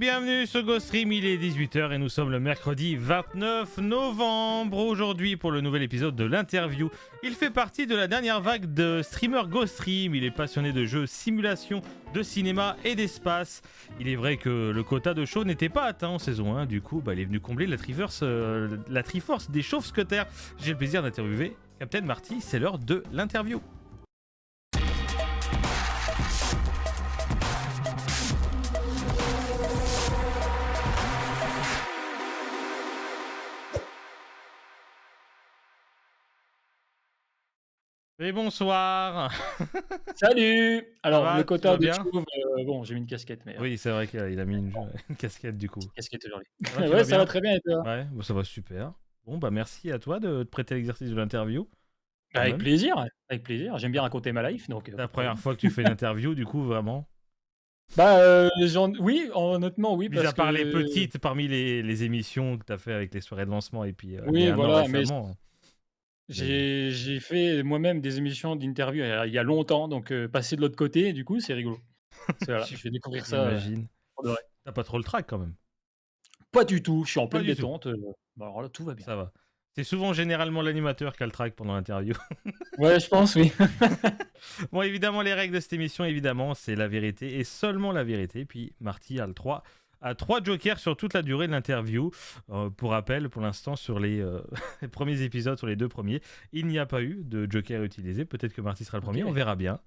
bienvenue sur GoStream, il est 18h et nous sommes le mercredi 29 novembre. Aujourd'hui pour le nouvel épisode de l'interview. Il fait partie de la dernière vague de streamers GoStream. Il est passionné de jeux, simulation, de cinéma et d'espace. Il est vrai que le quota de show n'était pas atteint en saison 1. Du coup, il est venu combler la Triforce des chauves-scutters. J'ai le plaisir d'interviewer Captain Marty, c'est l'heure de l'interview. Et bonsoir. Salut. Alors va, le tu quota vas de bien chauve, bon j'ai mis une casquette mais Oui, c'est vrai qu'il a mis une casquette du coup. petite casquette aujourd'hui. Ça va, tu vas Ouais, ça bien va très bien et toi? Ouais, bon, ça va super. Bon, merci à toi de te prêter l'exercice de l'interview, quand Avec même. plaisir, avec plaisir. J'aime bien raconter ma life donc C'est pas la de problème. première fois que tu fais une interview, du coup, vraiment. Oui, honnêtement oui Mis à parce part les que petites parmi les émissions que tu as fait avec les soirées de lancement et puis il y oui a un an voilà, mais récemment. Mais j'ai fait moi-même des émissions d'interview il y a longtemps donc passer de l'autre côté du coup c'est rigolo. C'est voilà, je vais découvrir ça, j'imagine. pour de vrai. T'as pas trop le trac quand même. Pas du tout, je suis en Pas pleine du tout. détente, alors là tout va bien. Ça va. C'est souvent généralement l'animateur qui a le trac pendant l'interview. Ouais, je pense oui. Bon, évidemment, les règles de cette émission, évidemment, c'est la vérité et seulement la vérité. Puis Marty a trois jokers sur toute la durée de l'interview. Pour rappel, pour l'instant, sur les les premiers épisodes, sur les deux premiers, il n'y a pas eu de joker utilisé. Peut-être que Marty sera le premier, OK, on verra bien.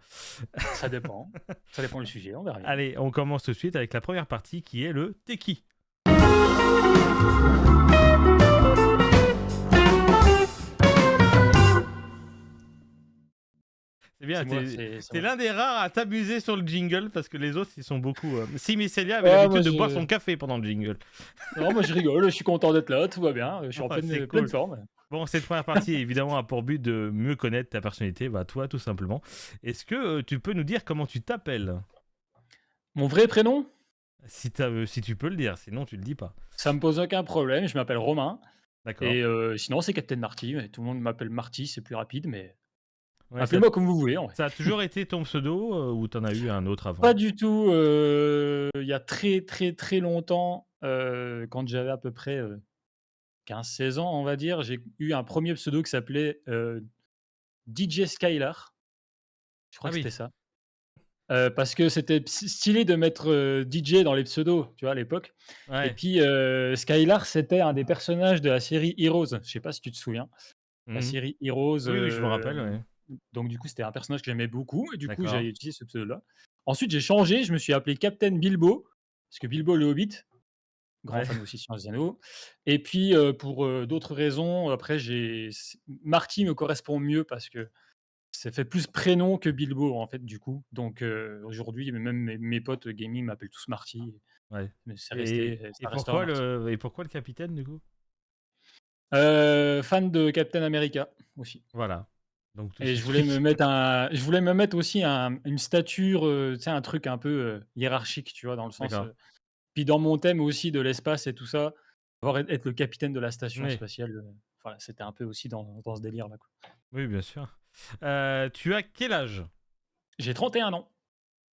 ça dépend. Ça dépend du sujet, on verra bien. Allez, on commence tout de suite avec la première partie qui est le T'es qui ? C'est bien, C'est moi, t'es c'est moi. l'un des rares à t'amuser sur le jingle parce que les autres ils sont beaucoup. Simi Celia avait Ah l'habitude moi de boire son je café pendant le jingle. Non, moi je rigole, je suis content d'être là, tout va bien, je suis en Ouais, c'est pleine cool. forme. Bon, cette première partie évidemment a pour but de mieux connaître ta personnalité, toi tout simplement. Est-ce que tu peux nous dire comment tu t'appelles ? Mon vrai prénom, Si tu peux le dire, sinon tu le dis pas. ça me pose aucun problème, je m'appelle Romain D'accord. et sinon c'est Captain Marty, mais tout le monde m'appelle Marty, c'est plus rapide, mais Ouais, appelez-moi comme vous voulez en vrai. ça a toujours été ton pseudo ou t'en as eu un autre Pas avant ? du tout, il y a très, très, très longtemps, quand j'avais à peu près, 15-16 ans, on va dire, j'ai eu un premier pseudo qui s'appelait, DJ Skylar. Je crois Ah que c'était oui. ça. Parce que c'était stylé de mettre, DJ dans les pseudos, tu vois, à l'époque et Ouais. puis, Skylar, c'était un des personnages de la série Heroes. Je sais pas si tu te souviens? La Mhm. série Heroes, Oui, oui, je me rappelle. Ouais. donc du coup, c'était un personnage que j'aimais beaucoup et du coup, D'accord. j'ai utilisé ce pseudo-là. Ensuite, j'ai changé, je me suis appelé Captain Bilbo, parce que Bilbo le Hobbit, grand Ouais. fan aussi Seigneur des Anneaux et puis, pour, d'autres raisons, après Marty me correspond mieux parce que ça fait plus prénom que Bilbo, en fait, du coup. Donc aujourd'hui, même mes potes gaming m'appellent tous Marty, Ouais. mais c'est Et, resté, et ça restera Marty. pourquoi le capitaine du coup ? Fan de Captain America aussi Voilà. Donc tout et s'explique. je voulais me mettre aussi une stature, tu sais, un truc un peu, hiérarchique, tu vois? Dans le sens, D'accord. puis dans mon thème aussi de l'espace et tout ça, avoir être le capitaine de la station Oui. spatiale, voilà, c'était un peu aussi dans ce délire-là, quoi. Oui, bien sûr. Tu as quel âge ? J'ai 31 ans.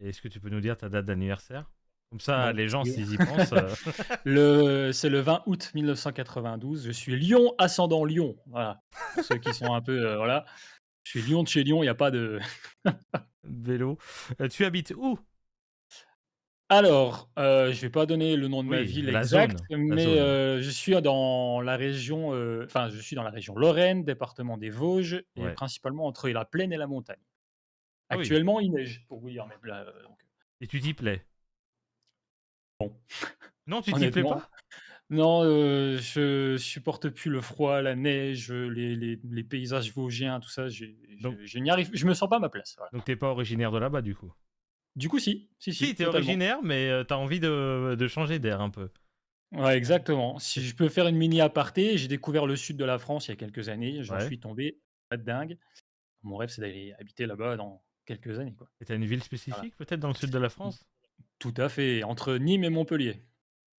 Et est-ce que tu peux nous dire ta date d'anniversaire ? Comme ça, Bon, les gens, oui. s'ils y pensent. C'est le 20 août 1992. Je suis Lion, ascendant Lion, voilà. Pour ceux qui sont un peu, voilà. Je suis Lion de chez Lion, il y a pas de Vélo. Tu habites où ? alors, je vais pas donner le nom de ma Oui, ville la exacte, zone. La mais, zone. je suis dans la région, enfin, je suis dans la région Lorraine, département des Vosges et Ouais. principalement entre la plaine et la montagne. Ah oui. Actuellement, il neige, pour vous dire, même là, donc Et tu t'y plais ? bon, Non, tu t'y plais honnêtement, pas ? non, je supporte plus le froid, la neige, les paysages vosgiens, tout ça, Donc, je n'y arrive je me sens pas à ma place, voilà. donc t'es pas originaire de là-bas, du coup. Du coup, si, si, Si, si, t'es totalement. originaire, mais t'as envie de changer d'air un peu. Ouais, exactement. Si je peux faire une mini aparté, j'ai découvert le sud de la France il y a quelques années, j'en Ouais. suis tombé pas de dingue. Mon rêve, c'est d'aller habiter là-bas dans quelques années, quoi. Et t'as une ville Voilà. spécifique, peut-être, dans le sud de la France ? Tout à fait, entre Nîmes et Montpellier.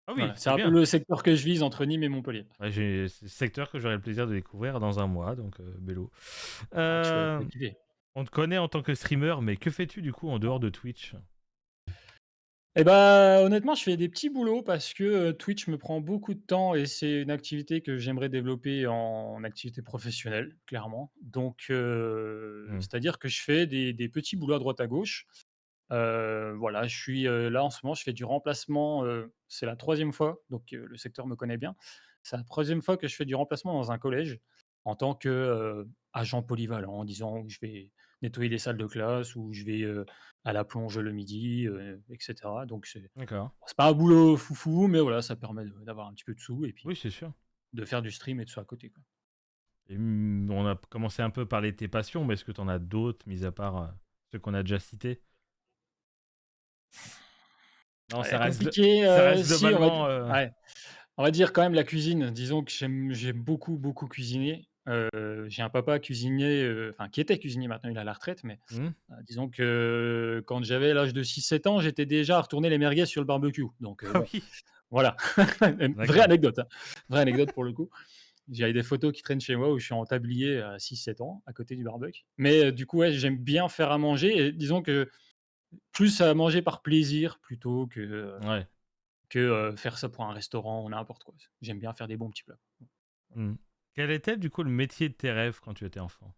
Ah oui, Voilà, c'est c'est un peu bien. le secteur que je vise entre Nîmes et Montpellier. Ouais, c'est le secteur que j'aurai le plaisir de découvrir dans un mois, donc Bélo. Ah, tu vas Euh, kiffer. on te connaît en tant que streamer, mais que fais-tu du coup en dehors de Twitch ? Et bah, honnêtement, je fais des petits boulots parce que, Twitch me prend beaucoup de temps et c'est une activité que j'aimerais développer en activité professionnelle, clairement. Donc, Mmh. c'est-à-dire que je fais des petits boulots à droite à gauche. Voilà, je suis, là, en ce moment, je fais du remplacement, c'est la troisième fois, donc le secteur me connaît bien. C'est la troisième fois que je fais du remplacement dans un collège en tant que, agent polyvalent, disons, où je vais nettoyer les salles de classe, ou je vais, à la plonge le midi, et cetera. Donc D'accord. c'est pas un boulot foufou, mais voilà, ça permet d'avoir un petit peu de sous et puis Oui, c'est sûr. de faire du stream et tout ça à côté, quoi. Et on a commencé un peu par les tes passions, mais est-ce que tu en as d'autres, mis à part, ceux qu'on a déjà cités? Non, ça reste Compliqué, ça reste si on va d globalement, ouais. On va dire quand même la cuisine. Disons que j'aime beaucoup, beaucoup cuisiner. J'ai un papa cuisinier, enfin qui était cuisinier, maintenant il est à la retraite, mais mmh? disons que quand j'avais l'âge de 6 7 ans, j'étais déjà à retourner les merguez sur le barbecue. Donc Ah bon, oui, voilà. Vraie d'accord. anecdote, hein. Vraie anecdote pour le coup. J'ai des photos qui traînent chez moi où je suis en tablier à 6 7 ans, à côté du barbecue. Mais du coup, ouais, j'aime bien faire à manger et disons que plus à manger par plaisir plutôt Ouais. que, faire ça pour un restaurant ou n'importe quoi. J'aime bien faire des bons petits plats. Mmh. Quel était du coup le métier de tes rêves quand tu étais enfant?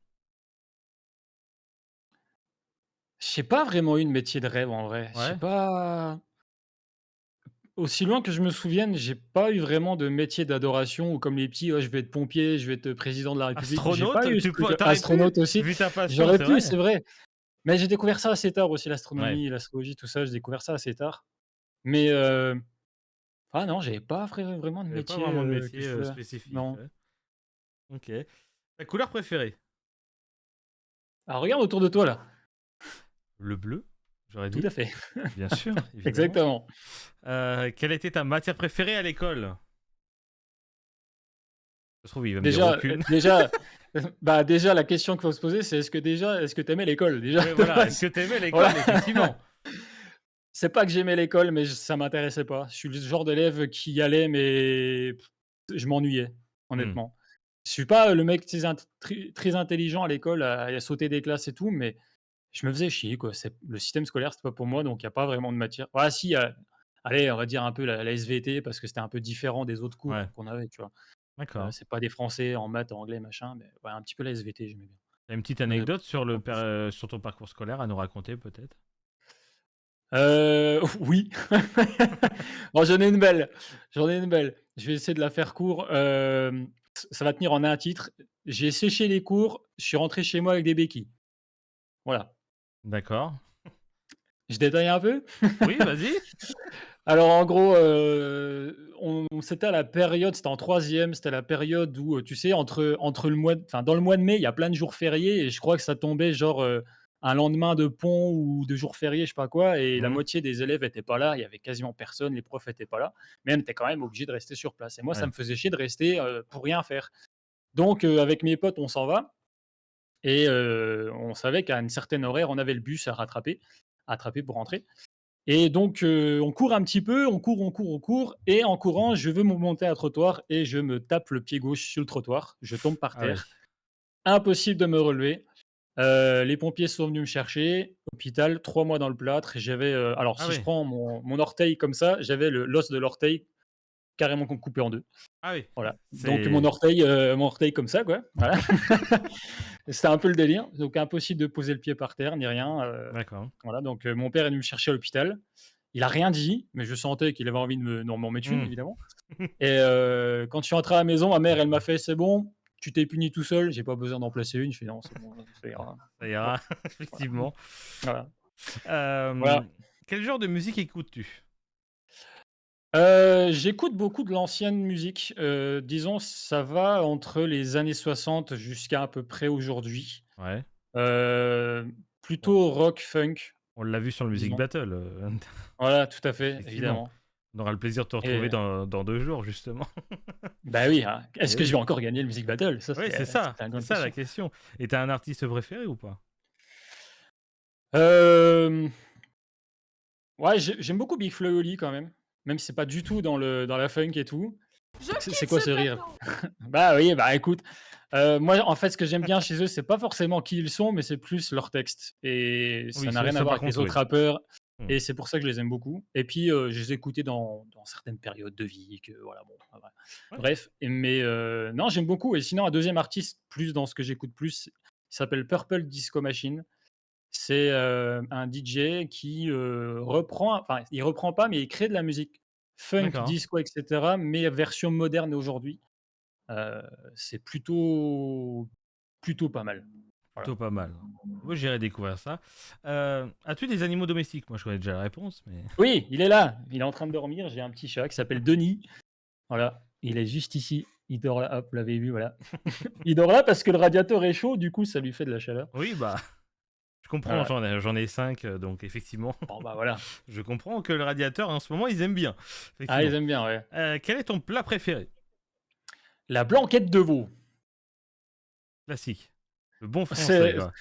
J'ai pas vraiment eu de métier de rêve en vrai. J'ai Ouais? pas aussi loin que je me souvienne, j'ai pas eu vraiment de métier d'adoration ou comme les petits: «Ouais, je vais être pompier, je vais être président de la République». J'ai pas Astronaute? eu ce Tu truc. peux tu pu? Astronaute aussi, Vu ta passion, j'aurais c'est pu, vrai. c'est vrai. Mais j'ai découvert ça assez tard aussi, Ouais. l'astronomie, l'astrologie, tout ça, j'ai découvert ça assez tard. Mais ah non, j'avais pas vraiment de Tu pas métier, vraiment de que métier, je voulais. spécifique, Non. ouais. OK. Ta couleur préférée? Alors regarde autour de toi là. Le bleu, j'aurais Tout dit. à fait. Bien sûr, évidemment. Exactement. Quelle était ta matière préférée à l'école? Ça se trouve, il va me dire Déjà, aucune. bah, déjà la question qu'il faut se poser, c'est est-ce que tu aimais l'école déjà Oui, de voilà. Est-ce que base? tu aimais l'école? Voilà. Effectivement. C'est pas que j'aimais l'école, mais ça m'intéressait pas. Je suis le genre d'élève qui y allait, mais je m'ennuyais, Mmh. honnêtement. Je suis pas le mec très intelligent à l'école, à sauter des classes et tout, mais je me faisais chier, quoi. Le système scolaire, c'était pas pour moi, donc il y a pas vraiment de matière. Ah si, allez, on va dire un peu la SVT parce que c'était un peu différent des autres cours Ouais, qu'on avait, tu vois? d'accord. C'est pas des français en maths, en anglais, machin, mais ouais, un petit peu la SVT, j'aimais bien. Tu une petite Mais anecdote sur pas plus. sur ton parcours scolaire à nous raconter peut-être? Oui. Bon, j'en ai une belle, j'en ai une belle. Je vais essayer de la faire court, ça va tenir en un titre. J'ai séché les cours, je suis rentré chez moi avec des béquilles. Voilà. D'accord. Je détaille un peu? Oui, vas-y. Alors en gros, c'était à la période, c'était en troisième, c'était la période où, tu sais, entre le mois d enfin, dans le mois de mai, il y a plein de jours fériés et je crois que ça tombait genre, un lendemain de pont ou de jours fériés, je sais pas quoi, et la Mmh. moitié des élèves étaient pas là, il y avait quasiment personne, les profs étaient pas là, mais on était quand même obligés de rester sur place et moi, ça Ouais. me faisait chier de rester, pour rien faire. Donc avec mes potes, on s'en va et on savait qu'à une certaine horaire, on avait le bus à attraper pour rentrer. Et donc, on court un petit peu, on court et en courant, je veux me monter à trottoir et je me tape le pied gauche sur le trottoir. Je tombe par Ah oui. terre. Impossible de me relever. Les pompiers sont venus me chercher. Hôpital, 3 mois dans le plâtre. Alors Ah si je oui. prends mon orteil comme ça, j'avais l'os de l'orteil carrément coupé en 2. Ah oui. Voilà. Donc C'est mon orteil comme ça, quoi. Voilà. C'était un peu le délire. Donc impossible de poser le pied par terre ni rien, d'accord. voilà. Donc mon père est venu me chercher à l'hôpital. Il a rien dit, mais je sentais qu'il avait envie de m'en mettre une Mmh. évidemment et quand je suis rentré à la maison, ma mère, elle m'a fait: «C'est bon, tu t'es puni tout seul, j'ai pas besoin d'en placer une». Je fais: «Non, c'est bon, ça ira». Ça Bon, ira, voilà. effectivement. Voilà. Voilà. Hem, quel genre de musique écoutes-tu? J'écoute beaucoup de l'ancienne musique, disons ça va entre les années 60 jusqu'à à peu près aujourd'hui. Ouais. Heu, On Plutôt rock, funk, on l'a vu sur le Music disons. Battle, Voilà, tout à fait, effectivement. évidemment On aura le plaisir de te retrouver et dans 2 jours justement. bah, oui, hein. Est-ce Et que je oui. vais encore gagner le Music Battle? Ça, Oui, c'est la c'est grande ça la question. question. Et tu as un artiste préféré ou pas? Hem, ouais, j'aime beaucoup Big Flo et Oli quand même, même si c'est pas du tout dans la funk et tout. Je C'est quitte quoi ce ce rire? plateau! Bah, oui, bah, écoute, moi, en fait, ce que j'aime bien chez eux, c'est pas forcément qui ils sont, mais c'est plus leurs textes et ça Oui, n'a rien à ça voir par avec les contre, autres oui. rappeurs. Mmh. et c'est pour ça que je les aime beaucoup et puis, je les écoutais dans certaines périodes de vie que voilà, bon, voilà. Ouais, Bref mais non, j'aime beaucoup et sinon un deuxième artiste, plus dans ce que j'écoute plus, il s'appelle Purple Disco Machine. C'est, un DJ qui, reprend enfin, il reprend pas, mais il crée de la musique funk, d'accord. disco et cetera, mais version moderne aujourd'hui. Heu, c'est plutôt pas mal. Voilà. Plutôt pas mal. Moi, j'irai découvrir ça. As-tu des animaux domestiques? Moi, je connais déjà la réponse, mais Oui, il est là, il est en train de dormir. J'ai un petit chat qui s'appelle Denis. Voilà, il est juste ici. Il dort là, hop, vous l'avez vu, voilà. Il dort là parce que le radiateur est chaud, du coup, ça lui fait de la chaleur. oui, bah, je comprends, Voilà. j'en ai 5, donc effectivement, Bon, bah, voilà. je comprends que le radiateur, en ce moment, ils aiment bien, Ah, ils effectivement. aiment bien, ouais. Quel est ton plat préféré? La blanquette de veau. Classique. Le bon français, C'est quoi.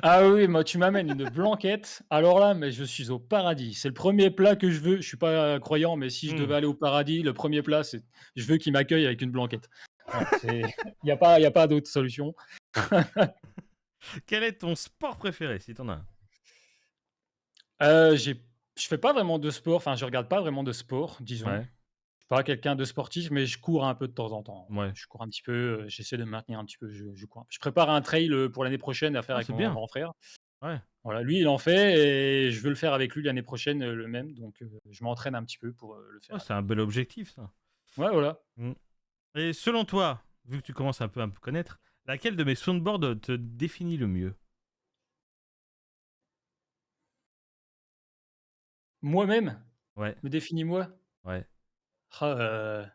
Ah oui, moi, tu m'amènes une blanquette, alors là, mais je suis au paradis. C'est le premier plat que je veux. Je suis pas croyant, mais si je Mmh. devais aller au paradis, le premier plat, c'est je veux qu'il m'accueille avec une blanquette. Voilà, c'est il y a pas d'autre solution. Quel est ton sport préféré, si t'en as un? J'ai je fais pas vraiment de sport, enfin, je regarde pas vraiment de sport, disons. Ouais, Je suis pas quelqu'un de sportif, mais je cours un peu de temps en temps. Voilà, ouais. je cours un petit peu, j'essaie de me maintenir un petit peu, je cours. Je prépare un trail, pour l'année prochaine à faire Oh, avec c'est mon bien. grand frère. Ouais. Voilà, lui, il en fait et je veux le faire avec lui l'année prochaine, le même, donc je m'entraîne un petit peu pour, le Oh, faire c'est avec. un bel objectif, ça. Ouais, voilà. Mmh. Et selon toi, vu que tu commences un peu à me connaître, laquelle de mes soundboards te définit le mieux? Moi-même, Ouais, me définis moi? ouais. Ah,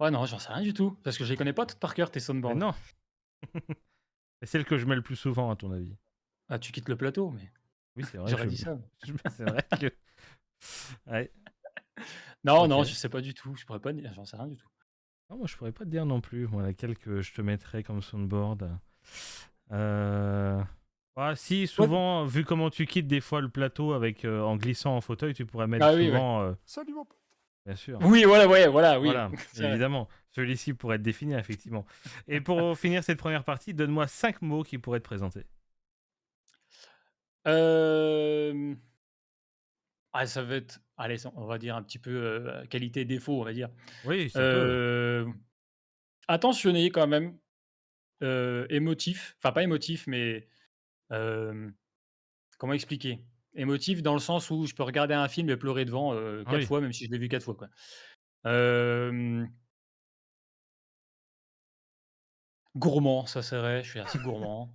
ouais, non, j'en sais rien du tout, parce que je les connais pas toutes par cœur tes Mais soundboards. non! C'est celle que je mets le plus souvent, à ton avis? Ah, tu quittes le plateau, mais Oui, c'est vrai, j'aurais dit ça. c'est vrai que ouais, Non, non, je OK. sais pas du tout, je pourrais pas dire, j'en sais rien du tout. Non, moi, je pourrais pas te dire non plus, moi, laquelle que je te mettrais comme soundboard. Heu, ah si, Toi souvent, vu comment tu quittes des fois le plateau avec, en glissant en fauteuil, tu pourrais mettre ah oui, ouais. souvent, «Salut mon pote!» Bien sûr, Oui, voilà, ouais, voilà, oui, voilà, c'est vrai. évidemment. Celui-ci pourrait te définir, effectivement. Et pour finir cette première partie, donne-moi 5 mots qui pourraient te présenter. Hem, ah, ça va être allez, on va dire un petit peu, qualité défaut, on va dire. Oui, ça peut. Hem, attentionné quand même, émotif, enfin pas émotif, mais, hem, comment expliquer? Émotif dans le sens où je peux regarder un film et pleurer devant, Ah 4 oui, fois, même si je l'ai vu 4 fois, quoi. Hem, gourmand, ça serait, je suis assez gourmand.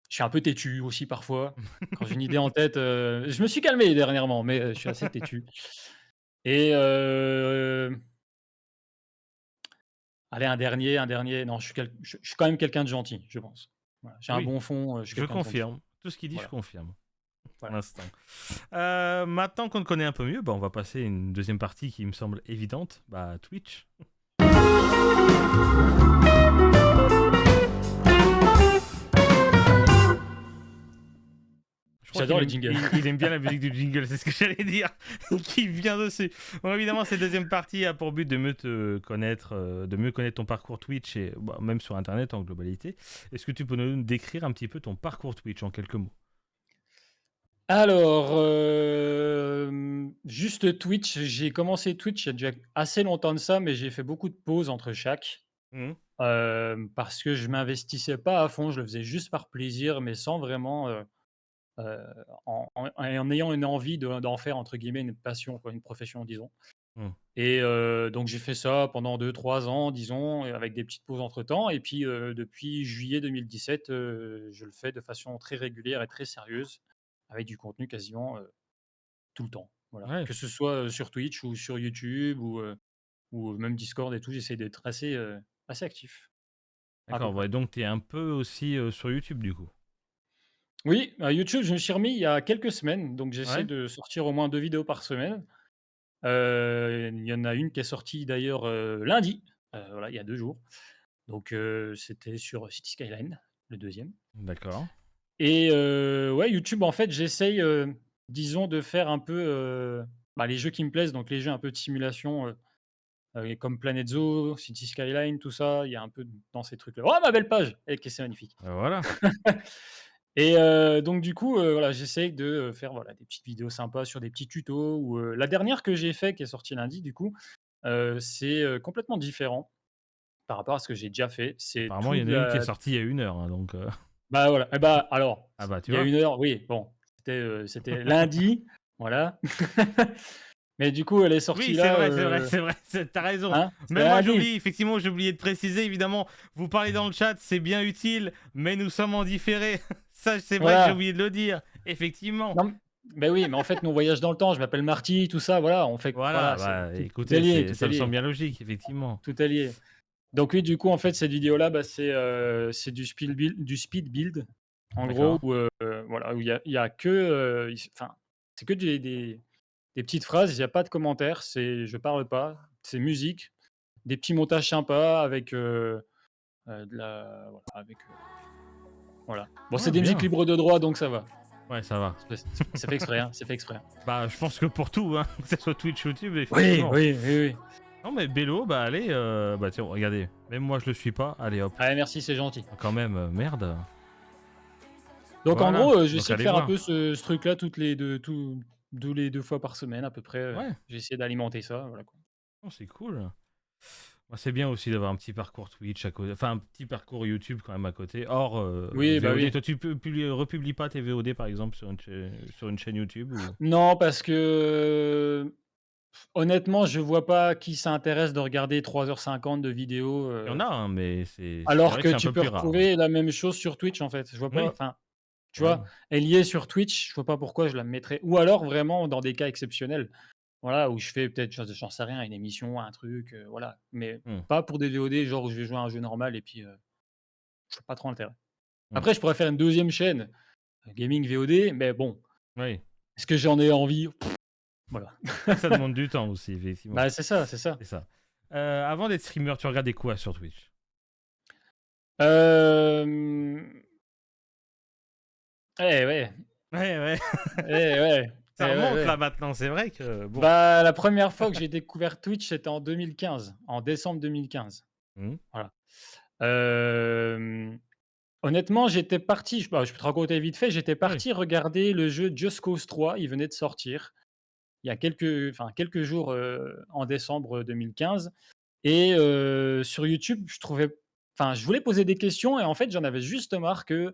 Je suis un peu têtu aussi parfois. Quand j'ai une idée en tête, je me suis calmé dernièrement, mais, je suis assez têtu et allez un dernier, non, je suis quand même quelqu'un de gentil, je pense. Voilà, j'ai un oui, bon fond, je suis je quelqu'un de gentil. confirme. Tout ce qu'il dit, je Voilà, confirme, pour voilà. l'instant. Maintenant qu'on te connaît un peu mieux, bah, on va passer à une deuxième partie qui me semble évidente, bah, Twitch. Je crois J'adore les jingles. il aime bien la musique du jingle, c'est ce que j'allais dire, qui vient dessus. Bon, évidemment, cette deuxième partie a pour but de mieux te connaître, de mieux connaître ton parcours Twitch et bah, même sur Internet en globalité. Est-ce que tu peux nous décrire un petit peu ton parcours Twitch en quelques mots? Alors, juste Twitch, j'ai commencé Twitch il y a déjà assez longtemps de ça, mais j'ai fait beaucoup de pauses entre chaque, Mhm. parce que je m'investissais pas à fond, je le faisais juste par plaisir, mais sans vraiment, heu, en ayant une envie d'en faire entre guillemets «une passion» quoi, une profession disons Mhm. et donc j'ai fait ça pendant 2 3 ans disons et avec des petites pauses entre temps et puis, depuis juillet 2017, je le fais de façon très régulière et très sérieuse avec du contenu quasiment, tout le temps. Voilà. Ouais, Que ce soit, sur Twitch ou sur YouTube ou même Discord et tout, j'essaie d'être assez actif, à peu d'accord. près. Ouais, donc tu es un peu aussi sur YouTube du coup. Oui, à YouTube, je me suis remis il y a quelques semaines, donc j'essaie Ouais, de sortir au moins 2 vidéos par semaine. Il y en a une qui est sortie d'ailleurs, lundi, voilà, il y a 2 jours. Donc c'était sur City Skyline, le deuxième. d'accord. Et ouais, YouTube, en fait, j'essaye, disons de faire un peu, bah, les jeux qui me plaisent, donc les jeux un peu de simulation, comme Planet Zoo, City Skyline, tout ça, il y a un peu dans ces trucs-là. Oh ma belle page! Eh, que c'est magnifique. Voilà. Et donc du coup, voilà, j'essaye de, faire, voilà, des petites vidéos sympas sur des petits tutos ou, la dernière que j'ai fait qui est sortie lundi du coup, c'est, complètement différent par rapport à ce que j'ai déjà fait. C'est Apparemment, il tout y en de a une qui est la sortie il y a 1 heure, hein, donc bah, voilà, et bah, alors, ah bah, tu il y a vois? 1 heure, oui, bon, c'était lundi, voilà. Mais du coup, elle est Oui, sortie c'est là, vrai, c'est vrai, c'est vrai, tu raison. hein? C'était Même moi, lundi. j'oublie, effectivement, j'ai oublié de préciser, évidemment, vous parlez dans le chat, c'est bien utile, mais nous sommes en différé. Ça, c'est vrai que j'ai Voilà. oublié de le dire, effectivement. Non, beh, oui, mais en fait, nous, on voyage dans le temps. Je m'appelle Marty, tout ça, voilà, on fait Voilà, voilà, c'est bah, tout est écoutez, lié, c'est tout ça est me semble lié, bien logique, effectivement. tout est lié. Donc oui, du coup, en fait, cette vidéo-là, bah, c'est du speed build, en gros, D'accord. où, voilà, où il y a que, enfin, c'est que des petites phrases, il y a pas de commentaires, je parle pas, c'est musique, des petits montages sympas avec, de la voilà, avec, voilà. Bon, c'est Ouais, des musiques bien. libres de droit, donc ça va. Ouais, ça va. C'est fait exprès, hein, c'est fait exprès. Bah, je pense que pour tout, hein, que ce soit Twitch, YouTube, Oui, effectivement. oui, oui, oui. Non, mais Bello, bah, allez, bah, tiens, regardez, même moi, je le suis pas. Allez, hop. Ah merci, c'est gentil. Ah, quand même, merde. Donc en Voilà, gros, donc j'essaie de allez faire un voir. peu ce truc-là tous les 2 fois par semaine à peu près, Ouais, j'essaie d'alimenter ça, voilà quoi. oh, c'est cool. Bah, c'est bien aussi d'avoir un petit parcours Twitch à côté, enfin un petit parcours YouTube quand même à côté, hors Oui, bah VOD. oui. Toi, tu republies pas tes VOD par exemple sur une chaîne YouTube ou... Non, parce que, honnêtement, je vois pas qui s'intéresse de regarder 3h50 de vidéos, Il y en a, hein, mais c'est alors vrai que que c'est un tu peu peux plus rare. Ouais. retrouver la même chose sur Twitch, en fait. Je vois pas, Oui, enfin, tu ouais, vois? Elle y est sur Twitch, je vois pas pourquoi je la mettrais, ou alors vraiment dans des cas exceptionnels, voilà, où je fais peut-être, j'en sais rien, une émission, un truc, voilà, mais hmm, pas pour des VOD, genre où je vais jouer à un jeu normal et puis, je vois pas trop l'intérêt. hmm. Après, je pourrais faire une deuxième chaîne, gaming VOD, mais bon, Oui. est-ce que j'en ai envie? Voilà. C'est vrai que ça demande du temps aussi, effectivement. Bah, c'est ça, c'est ça. C'est ça. Avant d'être streamer, tu regardais quoi sur Twitch? Hem, eh ouais, Ouais, ouais. eh ouais, Ça ouais, remonte ouais. là maintenant, c'est vrai que bon. Bah, la première fois que j'ai découvert Twitch, c'était en 2015, en décembre 2015. Hmm, Voilà. Hem, honnêtement, j'étais parti, je peux te raconter vite fait, j'étais oui. parti regarder le jeu Just Cause 3, il venait de sortir, il y a quelques jours, en décembre 2015. Et sur YouTube, je voulais poser des questions et en fait, j'en avais juste marre qu'il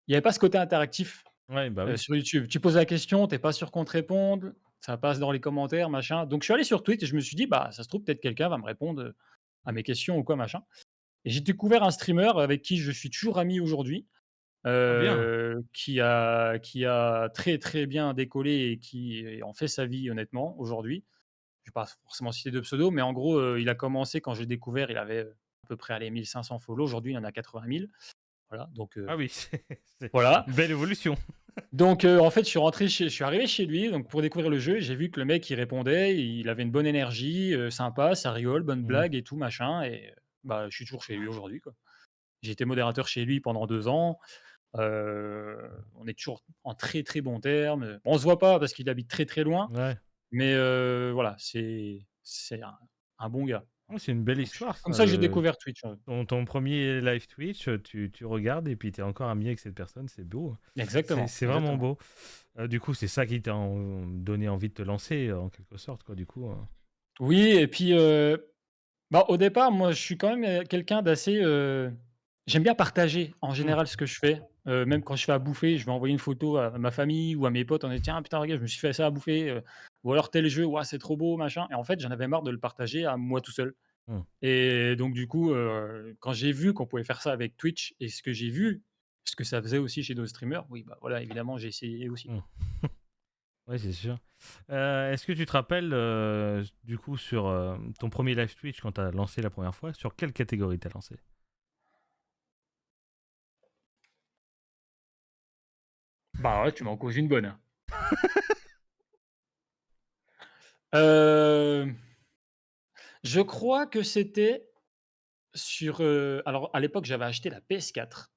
y avait pas ce côté interactif, Ouais, bah oui. sur YouTube. Tu poses la question, tu es pas sûr qu'on te réponde, ça passe dans les commentaires, machin. Donc je suis allé sur Twitch et je me suis dit: «Bah, ça se trouve, peut-être quelqu'un va me répondre, à mes questions ou quoi, machin». Et j'ai découvert un streamer avec qui je suis toujours ami aujourd'hui, Ah bien. qui a très, très bien décollé et qui en fait sa vie honnêtement aujourd'hui. Je vais pas forcément citer de pseudo, mais en gros, il a commencé quand j'ai découvert, il avait, à peu près, allez, 1 500 follow. Aujourd'hui, il en a 80 000. Voilà, donc Ah oui, c'est voilà. une belle évolution. Donc en fait, je suis arrivé chez lui, donc pour découvrir le jeu, j'ai vu que le mec, il répondait, il avait une bonne énergie, sympa, ça rigole, bonne Hmm. blague et tout machin, et bah, je suis toujours chez lui aujourd'hui, quoi. J'ai été modérateur chez lui pendant 2 ans, on est toujours en très, très bons termes, on se voit pas parce qu'il habite très, très loin, Ouais. mais voilà, c'est un bon gars. Oh, c'est une belle Donc histoire comme ça, ça, j'ai découvert Twitch, ton 1er live Twitch, tu regardes et puis tu es encore ami avec cette personne, c'est beau. exactement, C'est vraiment exactement. beau. Du coup, c'est ça qui t'a donné envie de te lancer, en quelque sorte, quoi, du coup. Oui, et puis, bah, au départ, moi, je suis quand même, quelqu'un d'assez, j'aime bien partager en Hmm. général ce que je fais, même quand je fais à bouffer, je vais envoyer une photo à ma famille ou à mes potes en disant: «Tiens, putain, regarde, je me suis fait ça à bouffer», ou alors: «Tel jeu, ouah, c'est trop beau», machin, et en fait, j'en avais marre de le partager à moi tout seul, Hmm. et donc du coup, quand j'ai vu qu'on pouvait faire ça avec Twitch et ce que j'ai vu, ce que ça faisait aussi chez d'autres streamers, oui, bah, voilà, évidemment, j'ai essayé aussi, Hmm. quoi. Ouais, c'est sûr. Est-ce que tu te rappelles, du coup, sur ton premier live Twitch, quand tu as lancé la première fois, sur quelle catégorie tu as lancé? Bah, ouais, tu m'en causes une bonne, hein. Hem, je crois que c'était sur, alors à l'époque, j'avais acheté la PS4.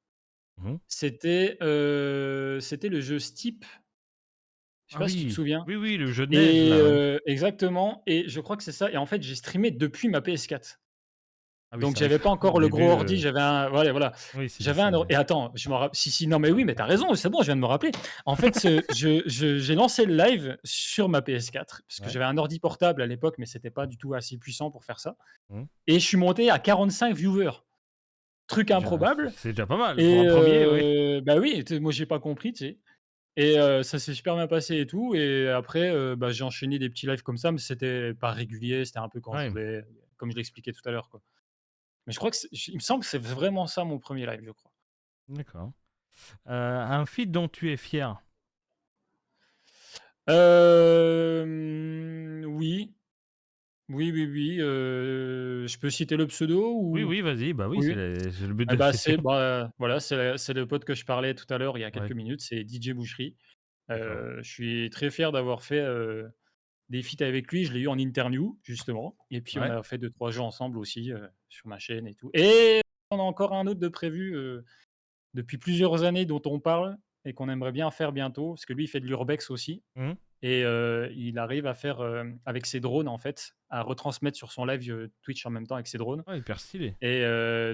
Mhm. C'était le jeu Steep, je sais Ah pas si tu te oui, souviens? oui, oui, le jeu de neige, Et là, oui. exactement, et je crois que c'est ça, et en fait, j'ai streamé depuis ma PS4. Ah oui, Donc c'est vrai j'avais pas qu'au encore le début, gros ordi, j'avais un voilà. oui, c'est J'avais un or difficile. et attends, je m'en rapp si, non mais oui, mais tu as raison, c'est bon, je viens de me rappeler. En fait, j'ai lancé le live sur ma PS4 parce que Ouais. j'avais un ordi portable à l'époque, mais c'était pas du tout assez puissant pour faire ça Mmh. et je suis monté à 45 viewers. Truc Déjà improbable c'est déjà pas mal pour et un premier, oui. bah oui, moi j'ai pas compris, tu sais? Et ça s'est super bien passé et tout et après, bah, j'ai enchaîné des petits lives comme ça, mais c'était pas régulier, c'était un peu quand je Ouais, voulais, comme je l'expliquais tout à l'heure, quoi. Mais je crois que il me semble que c'est vraiment ça mon premier live, je crois. d'accord. Un feat dont tu es fier? Oui. Oui, oui, oui, je peux citer le pseudo Oui, ou? oui, vas-y, bah, oui, Oui. c'est le but Et de la bah, question. voilà, c'est le pote que je parlais tout à l'heure, il y a quelques Ouais, minutes, c'est DJ Boucherie. d'accord. Je suis très fier d'avoir fait, des feats avec lui. Je l'ai eu en interview, justement et puis on Ouais. a fait 2-3 jeux ensemble aussi, sur ma chaîne et tout et on a encore un autre de prévu, depuis plusieurs années dont on parle et qu'on aimerait bien faire bientôt, parce que lui, il fait de l'urbex aussi Mmh. et il arrive à faire, avec ses drones, en fait, à retransmettre sur son live, Twitch en même temps avec ses drones Ouais, hyper stylé. et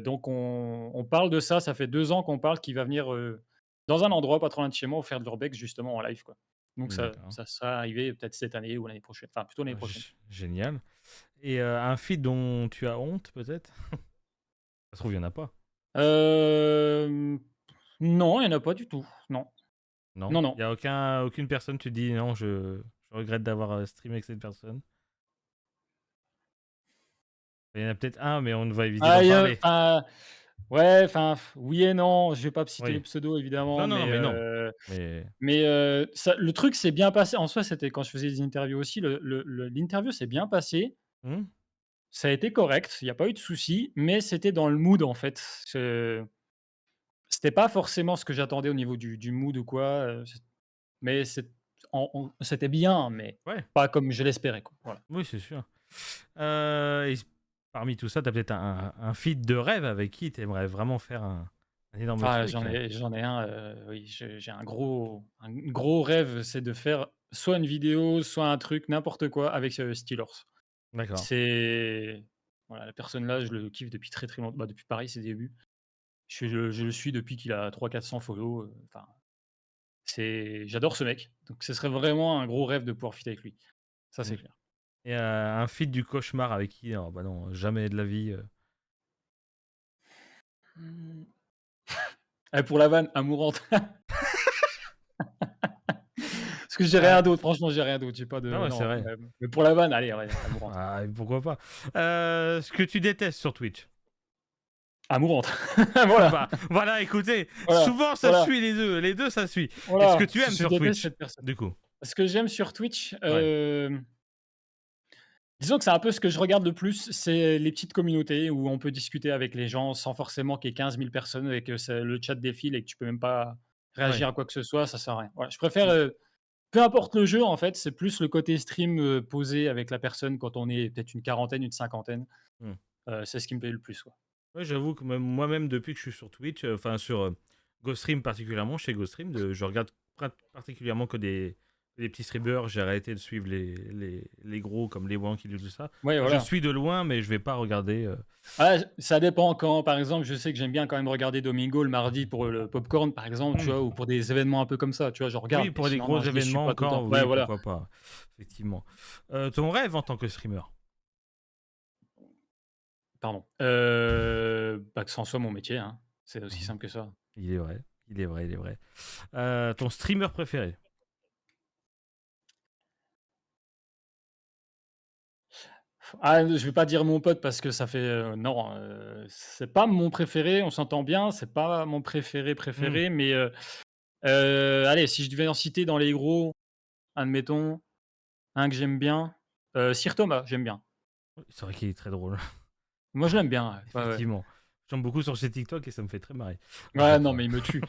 donc on parle de ça. Ça fait 2 ans qu'on parle qu'il va venir, dans un endroit pas trop loin de chez moi, faire de l'urbex justement en live, quoi. Donc D'accord. ça sera arrivé peut-être cette année ou l'année prochaine, enfin plutôt l'année prochaine. Génial et un feat dont tu as honte peut-être? Ça se trouve, il y en a pas? Hem, non, il y en a pas du tout, non. Non? Non, Il y non. a aucune personne, tu te dis: «Non, je regrette d'avoir, streamé avec cette personne»? Il y en a peut-être un, mais on va éviter Ah, d'en parler. enfin, ouais, enfin, oui et non. Je vais pas citer le Oui. pseudo évidemment, Non, non, non, mais mais non. Mais ça le truc s'est bien passé. En soi, c'était quand je faisais des interviews aussi, l'interview s'est bien passée. mmh? Ça a été correct, il y a pas eu de souci, mais c'était dans le mood, en fait. C'était pas forcément ce que j'attendais au niveau du mood ou quoi, mais c'était bien, mais Ouais, pas comme je l'espérais, quoi. Voilà. oui, c'est sûr. Et parmi tout ça, tu as peut-être un feat de rêve avec qui tu aimerais vraiment faire un énorme Ah, truc? j'en ai un, oui, j'ai un gros rêve, c'est de faire soit une vidéo, soit un truc, n'importe quoi avec, Stylorz. D'accord. C'est voilà, la personne là, je le kiffe depuis très, très longtemps, bah, depuis pareil ses débuts. Je le suis depuis qu'il a 300-400 follow, enfin, j'adore ce mec, donc ce serait vraiment un gros rêve de pouvoir feat avec lui. Ça, Mmh. c'est clair. Et un feat du cauchemar avec qui? Oh bah non, jamais de la vie, Mmh. Pour la vanne, Amourante. Parce que j'ai rien Ah, d'autre, franchement, j'ai rien d'autre, j'ai pas non, de ouais, c'est non, vrai. mais pour la vanne, allez, ouais, Amourante. Ah, pourquoi pas? Ce que tu détestes sur Twitch? Amourante. Ah Voilà, bah, voilà, écoutez, voilà, souvent ça voilà, suit les 2 ça suit. Et ce que voilà, tu aimes je sur déteste Twitch, cette personne. du coup? Ce que j'aime sur Twitch, Ouais, disons que c'est un peu ce que je regarde le plus, c'est les petites communautés où on peut discuter avec les gens sans forcément qu'il y ait 15 000 personnes et que le chat défile et que tu peux même pas ouais. réagir à quoi que ce soit, ça sert à rien. Voilà, je préfère, Mmh, peu importe le jeu en fait, c'est plus le côté stream, posé avec la personne quand on est peut-être une quarantaine, une cinquantaine, mmh. c'est ce qui me plaît le plus, quoi. Ouais, j'avoue que même moi-même depuis que je suis sur Twitch, enfin sur, Gostream particulièrement, chez Gostream, je regarde particulièrement que des petits streamers. J'ai arrêté de suivre les gros comme les Wank et tout ça. Ouais, Enfin, je voilà. suis de loin, mais je vais pas regarder, Ah, ça dépend quand, par exemple, je sais que j'aime bien quand même regarder Domingo le mardi pour le popcorn, par exemple, tu mmh. vois? Ou pour des événements un peu comme ça, tu vois? Je Oui, regarde, mais pour des sinon, gros non, je les suis événements pas tout le encore, temps. Ouais, oui, voilà. pourquoi pas, effectivement. Ton rêve en tant que streamer? Pardon. Bah, que ça en soit mon métier, hein. C'est aussi Mmh. simple que ça. Il est vrai, il est vrai, il est vrai. Ton streamer préféré? Ah, je vais pas dire mon pote parce que ça fait, non, c'est pas mon préféré, on s'entend bien, c'est pas mon préféré, Mmh. préféré, mais allez, si je devais en citer dans les gros, admettons, un que j'aime bien, Sir Thomas, j'aime bien. Oui, c'est vrai qu'il est très drôle, Moi, je l'aime bien, ouais, ouais, ouais. effectivement. Je tombe beaucoup sur ses TikTok et ça me fait très marrer à Ouais, chaque non, fois. mais il me tue.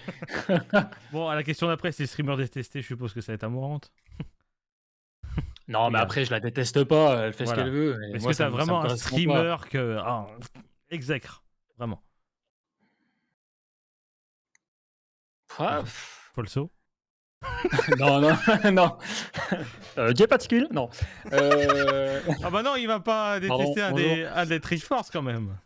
Bon, à la question d'après, c'est streamer détesté, je suppose que ça va être Amourante? Non, mais Regarde, après, je la déteste pas, elle fait ce qu'elle voilà. veut Mais et est-ce moi, que tu as ça me vraiment un correspond pas. streamer que exècre? Vraiment? Ah, Folso? non, non, non. J Particle, non. Ah bah non, il va pas Pardon, détester bonjour. un des Triforce quand même.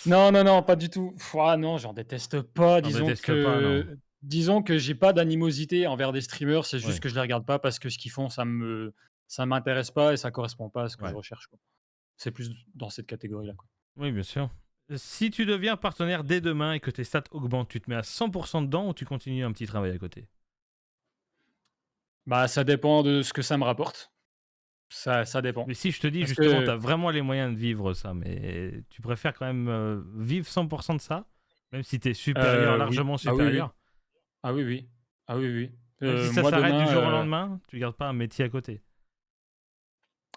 Non, non, non, pas du tout. Ah non, j'en déteste pas. On Disons déteste pas, non. que j'ai pas d'animosité envers des streamers, c'est juste Ouais, que je les regarde pas parce que ce qu'ils font, ça m'intéresse pas et ça correspond pas à ce que je ouais. recherche, quoi. C'est plus dans cette catégorie-là, quoi. Oui, bien sûr. Si tu deviens partenaire dès demain et que tes stats augmentent, tu te mets à 100% dedans ou tu continues un petit travail à côté? Bah, ça dépend de ce que ça me rapporte. Ça dépend. Mais si je te dis Parce justement, tu que, as vraiment les moyens de vivre ça, mais tu préfères quand même vivre 100% de ça, même si tu es supérieur, oui. largement Ah oui, oui. supérieur, Ah oui, oui. Ah oui, oui. même si ça Moi s'arrête du demain, jour au lendemain, tu gardes pas un métier à côté.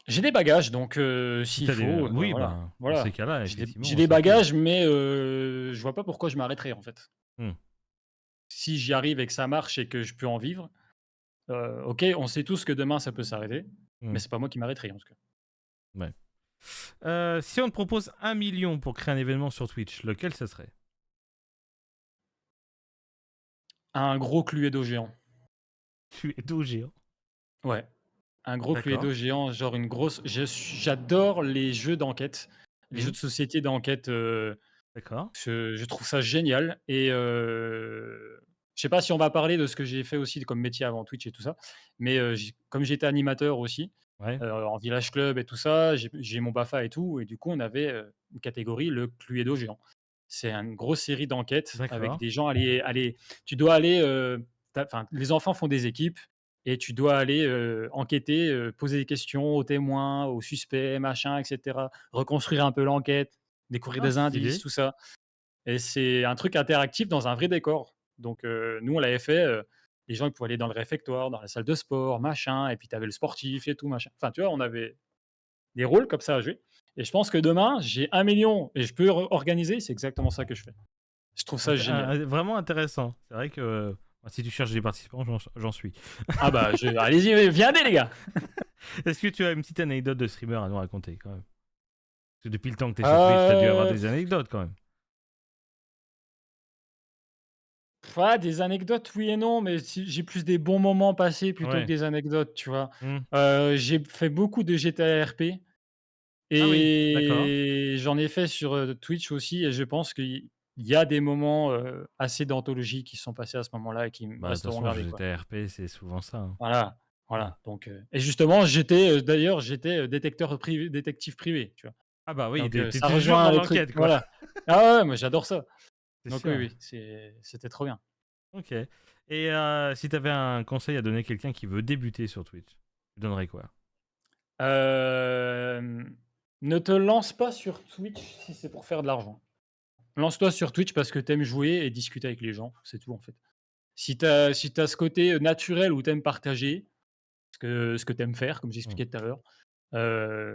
j'ai des bagages donc Si s'il tu as des... faut, Oui, voilà, ben, dans ces voilà. cas-là, J'ai effectivement, des c'est cool. bagages mais je vois pas pourquoi je m'arrêterais, en fait. Hmm, Si j'y arrive et que ça marche et que je peux en vivre, OK, on sait tous que demain ça peut s'arrêter, hmm, mais c'est pas moi qui m'arrêterai, en tout cas. ouais. Si on te propose 1 million pour créer un événement sur Twitch, lequel ce serait? Un gros Cluedo géant. Tu es d'où géant. Ouais, un gros D'accord, Cluedo géant, genre une grosse j'adore les jeux d'enquête, les jeux hmm, de société d'enquête, d'accord. je trouve ça génial et je sais pas si on va parler de ce que j'ai fait aussi comme métier avant Twitch et tout ça, mais comme j'étais animateur aussi, Ouais, en village club et tout ça, j'ai mon BAFA et tout et du coup, on avait, une catégorie, le Cluedo géant. C'est une grosse série d'enquêtes avec d'accord. des gens aller tu dois aller, les enfants font des équipes et tu dois aller, enquêter, poser des questions aux témoins, aux suspects, machin et cetera, reconstruire un peu l'enquête, découvrir Ah, des indices, stylé. tout ça et c'est un truc interactif dans un vrai décor. Donc nous, on l'avait fait, les gens, ils pouvaient aller dans le réfectoire, dans la salle de sport, machin et puis tu avais le sportif et tout, machin. Enfin, tu vois, on avait des rôles comme ça à jouer et je pense que demain, j'ai 1 million et je peux organiser, c'est exactement ça que je fais. Je trouve ça génial. Vraiment intéressant. C'est vrai que si tu cherches des participants, j'en suis. Ah bah, allez-y, viendez les gars! Est-ce que tu as une petite anecdote de streamer à nous raconter quand même? Parce que depuis le temps que tu es sur Twitch, tu as dû avoir Heu, des anecdotes quand même. ouais, des anecdotes, oui et non, mais si j'ai plus des bons moments passés plutôt que Ouais. des anecdotes, tu vois? Hmm. J'ai fait beaucoup de GTA RP Ah oui, d'accord. et j'en ai fait sur, Twitch aussi et je pense qu'il y a des moments, assez d'anthologie qui se sont passés à ce moment-là et qui me Bah, de toute resteront façon, gravés, quoi. GTA RP, c'est souvent ça, hein. Voilà, Ouais. voilà, donc et justement, d'ailleurs, j'étais, détective privé, tu vois? Ah bah oui, Donc t'es ça toujours dans rejoint les trucs, l'enquête, quoi. voilà. Ah ouais, moi j'adore ça. C'est Donc oui, sûr. oui, c'était trop bien. Ok. Et si tu avais un conseil à donner à quelqu'un qui veut débuter sur Twitch, tu donnerais quoi? Hem, Ne te lance pas sur Twitch si c'est pour faire de l'argent. Lance-toi sur Twitch parce que tu aimes jouer et discuter avec les gens, c'est tout en fait. Si tu as ce côté, naturel où tu aimes partager ce que tu aimes faire, comme Hmm. j'expliquais tout à l'heure,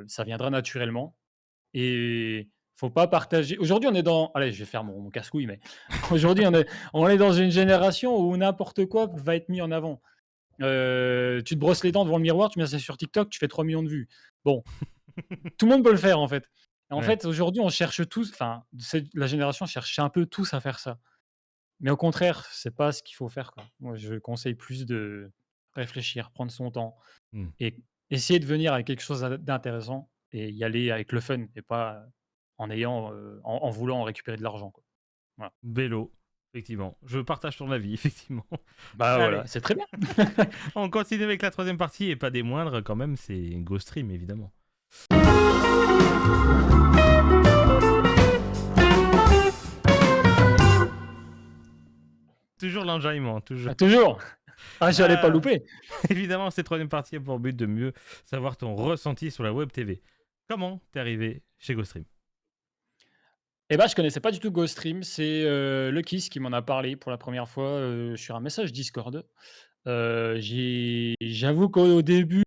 ça viendra naturellement et faut pas partager aujourd'hui on est dans allez, je vais faire mon casse-couille, mais aujourd'hui on est dans une génération où n'importe quoi va être mis en avant. Tu te brosses les dents devant le miroir, tu mets ça sur TikTok, tu fais 3 millions de vues. Bon, tout le monde peut le faire, en fait. Et en Ouais. fait, aujourd'hui, on cherche tous enfin, la génération cherche un peu tous à faire ça. Mais au contraire, c'est pas ce qu'il faut faire, quoi. Moi, je conseille plus de réfléchir, prendre son temps Hmm. et essayer de venir avec quelque chose d'intéressant et y aller avec le fun et pas en voulant récupérer de l'argent, quoi. Voilà. Bélo, effectivement. Je partage ton avis, effectivement. Bah, voilà, Allez, c'est très bien. on continue avec la troisième partie et pas des moindres quand même, c'est Ghost Stream évidemment. Toujours l'enjaillement, toujours. Ah, toujours! Ah, j'allais pas Euh, louper. Évidemment, cette troisième partie a pour but de mieux savoir ton ressenti sur la web TV. Comment t'es arrivé chez Ghost Stream? Eh ben, je connaissais pas du tout GoStream. C'est, Kiss qui m'en a parlé pour la première fois, sur un message Discord. J'avoue qu'au début,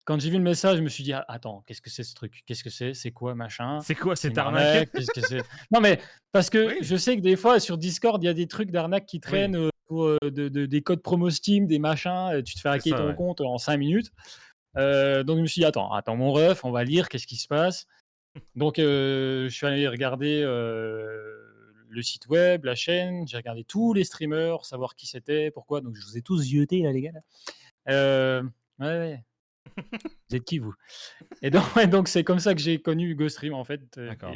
quand j'ai vu le message, je me suis dit: «Ah attends, qu'est-ce que c'est ce truc? Qu'est-ce que c'est? C'est quoi machin? C'est quoi C'est cette une arnaque? arnaque? Qu'est-ce que c'est?» Non mais parce que Oui, je sais que des fois sur Discord, il y a des trucs d'arnaque qui oui, traînent, pour, des codes promo Steam, des machins, tu te fais c'est hacker ça, ton ouais. compte en 5 minutes. Donc je me suis dit: «Attends mon ref, on va lire, qu'est-ce qui se passe?» Donc je suis allé regarder, le site web, la chaîne, j'ai regardé tous les streamers, savoir qui c'était, pourquoi, donc je vous ai tous ziotés là les gars là. Ouais, ouais, vous êtes qui vous? Et donc ouais, donc c'est comme ça que j'ai connu Hugo Stream en fait, D'accord.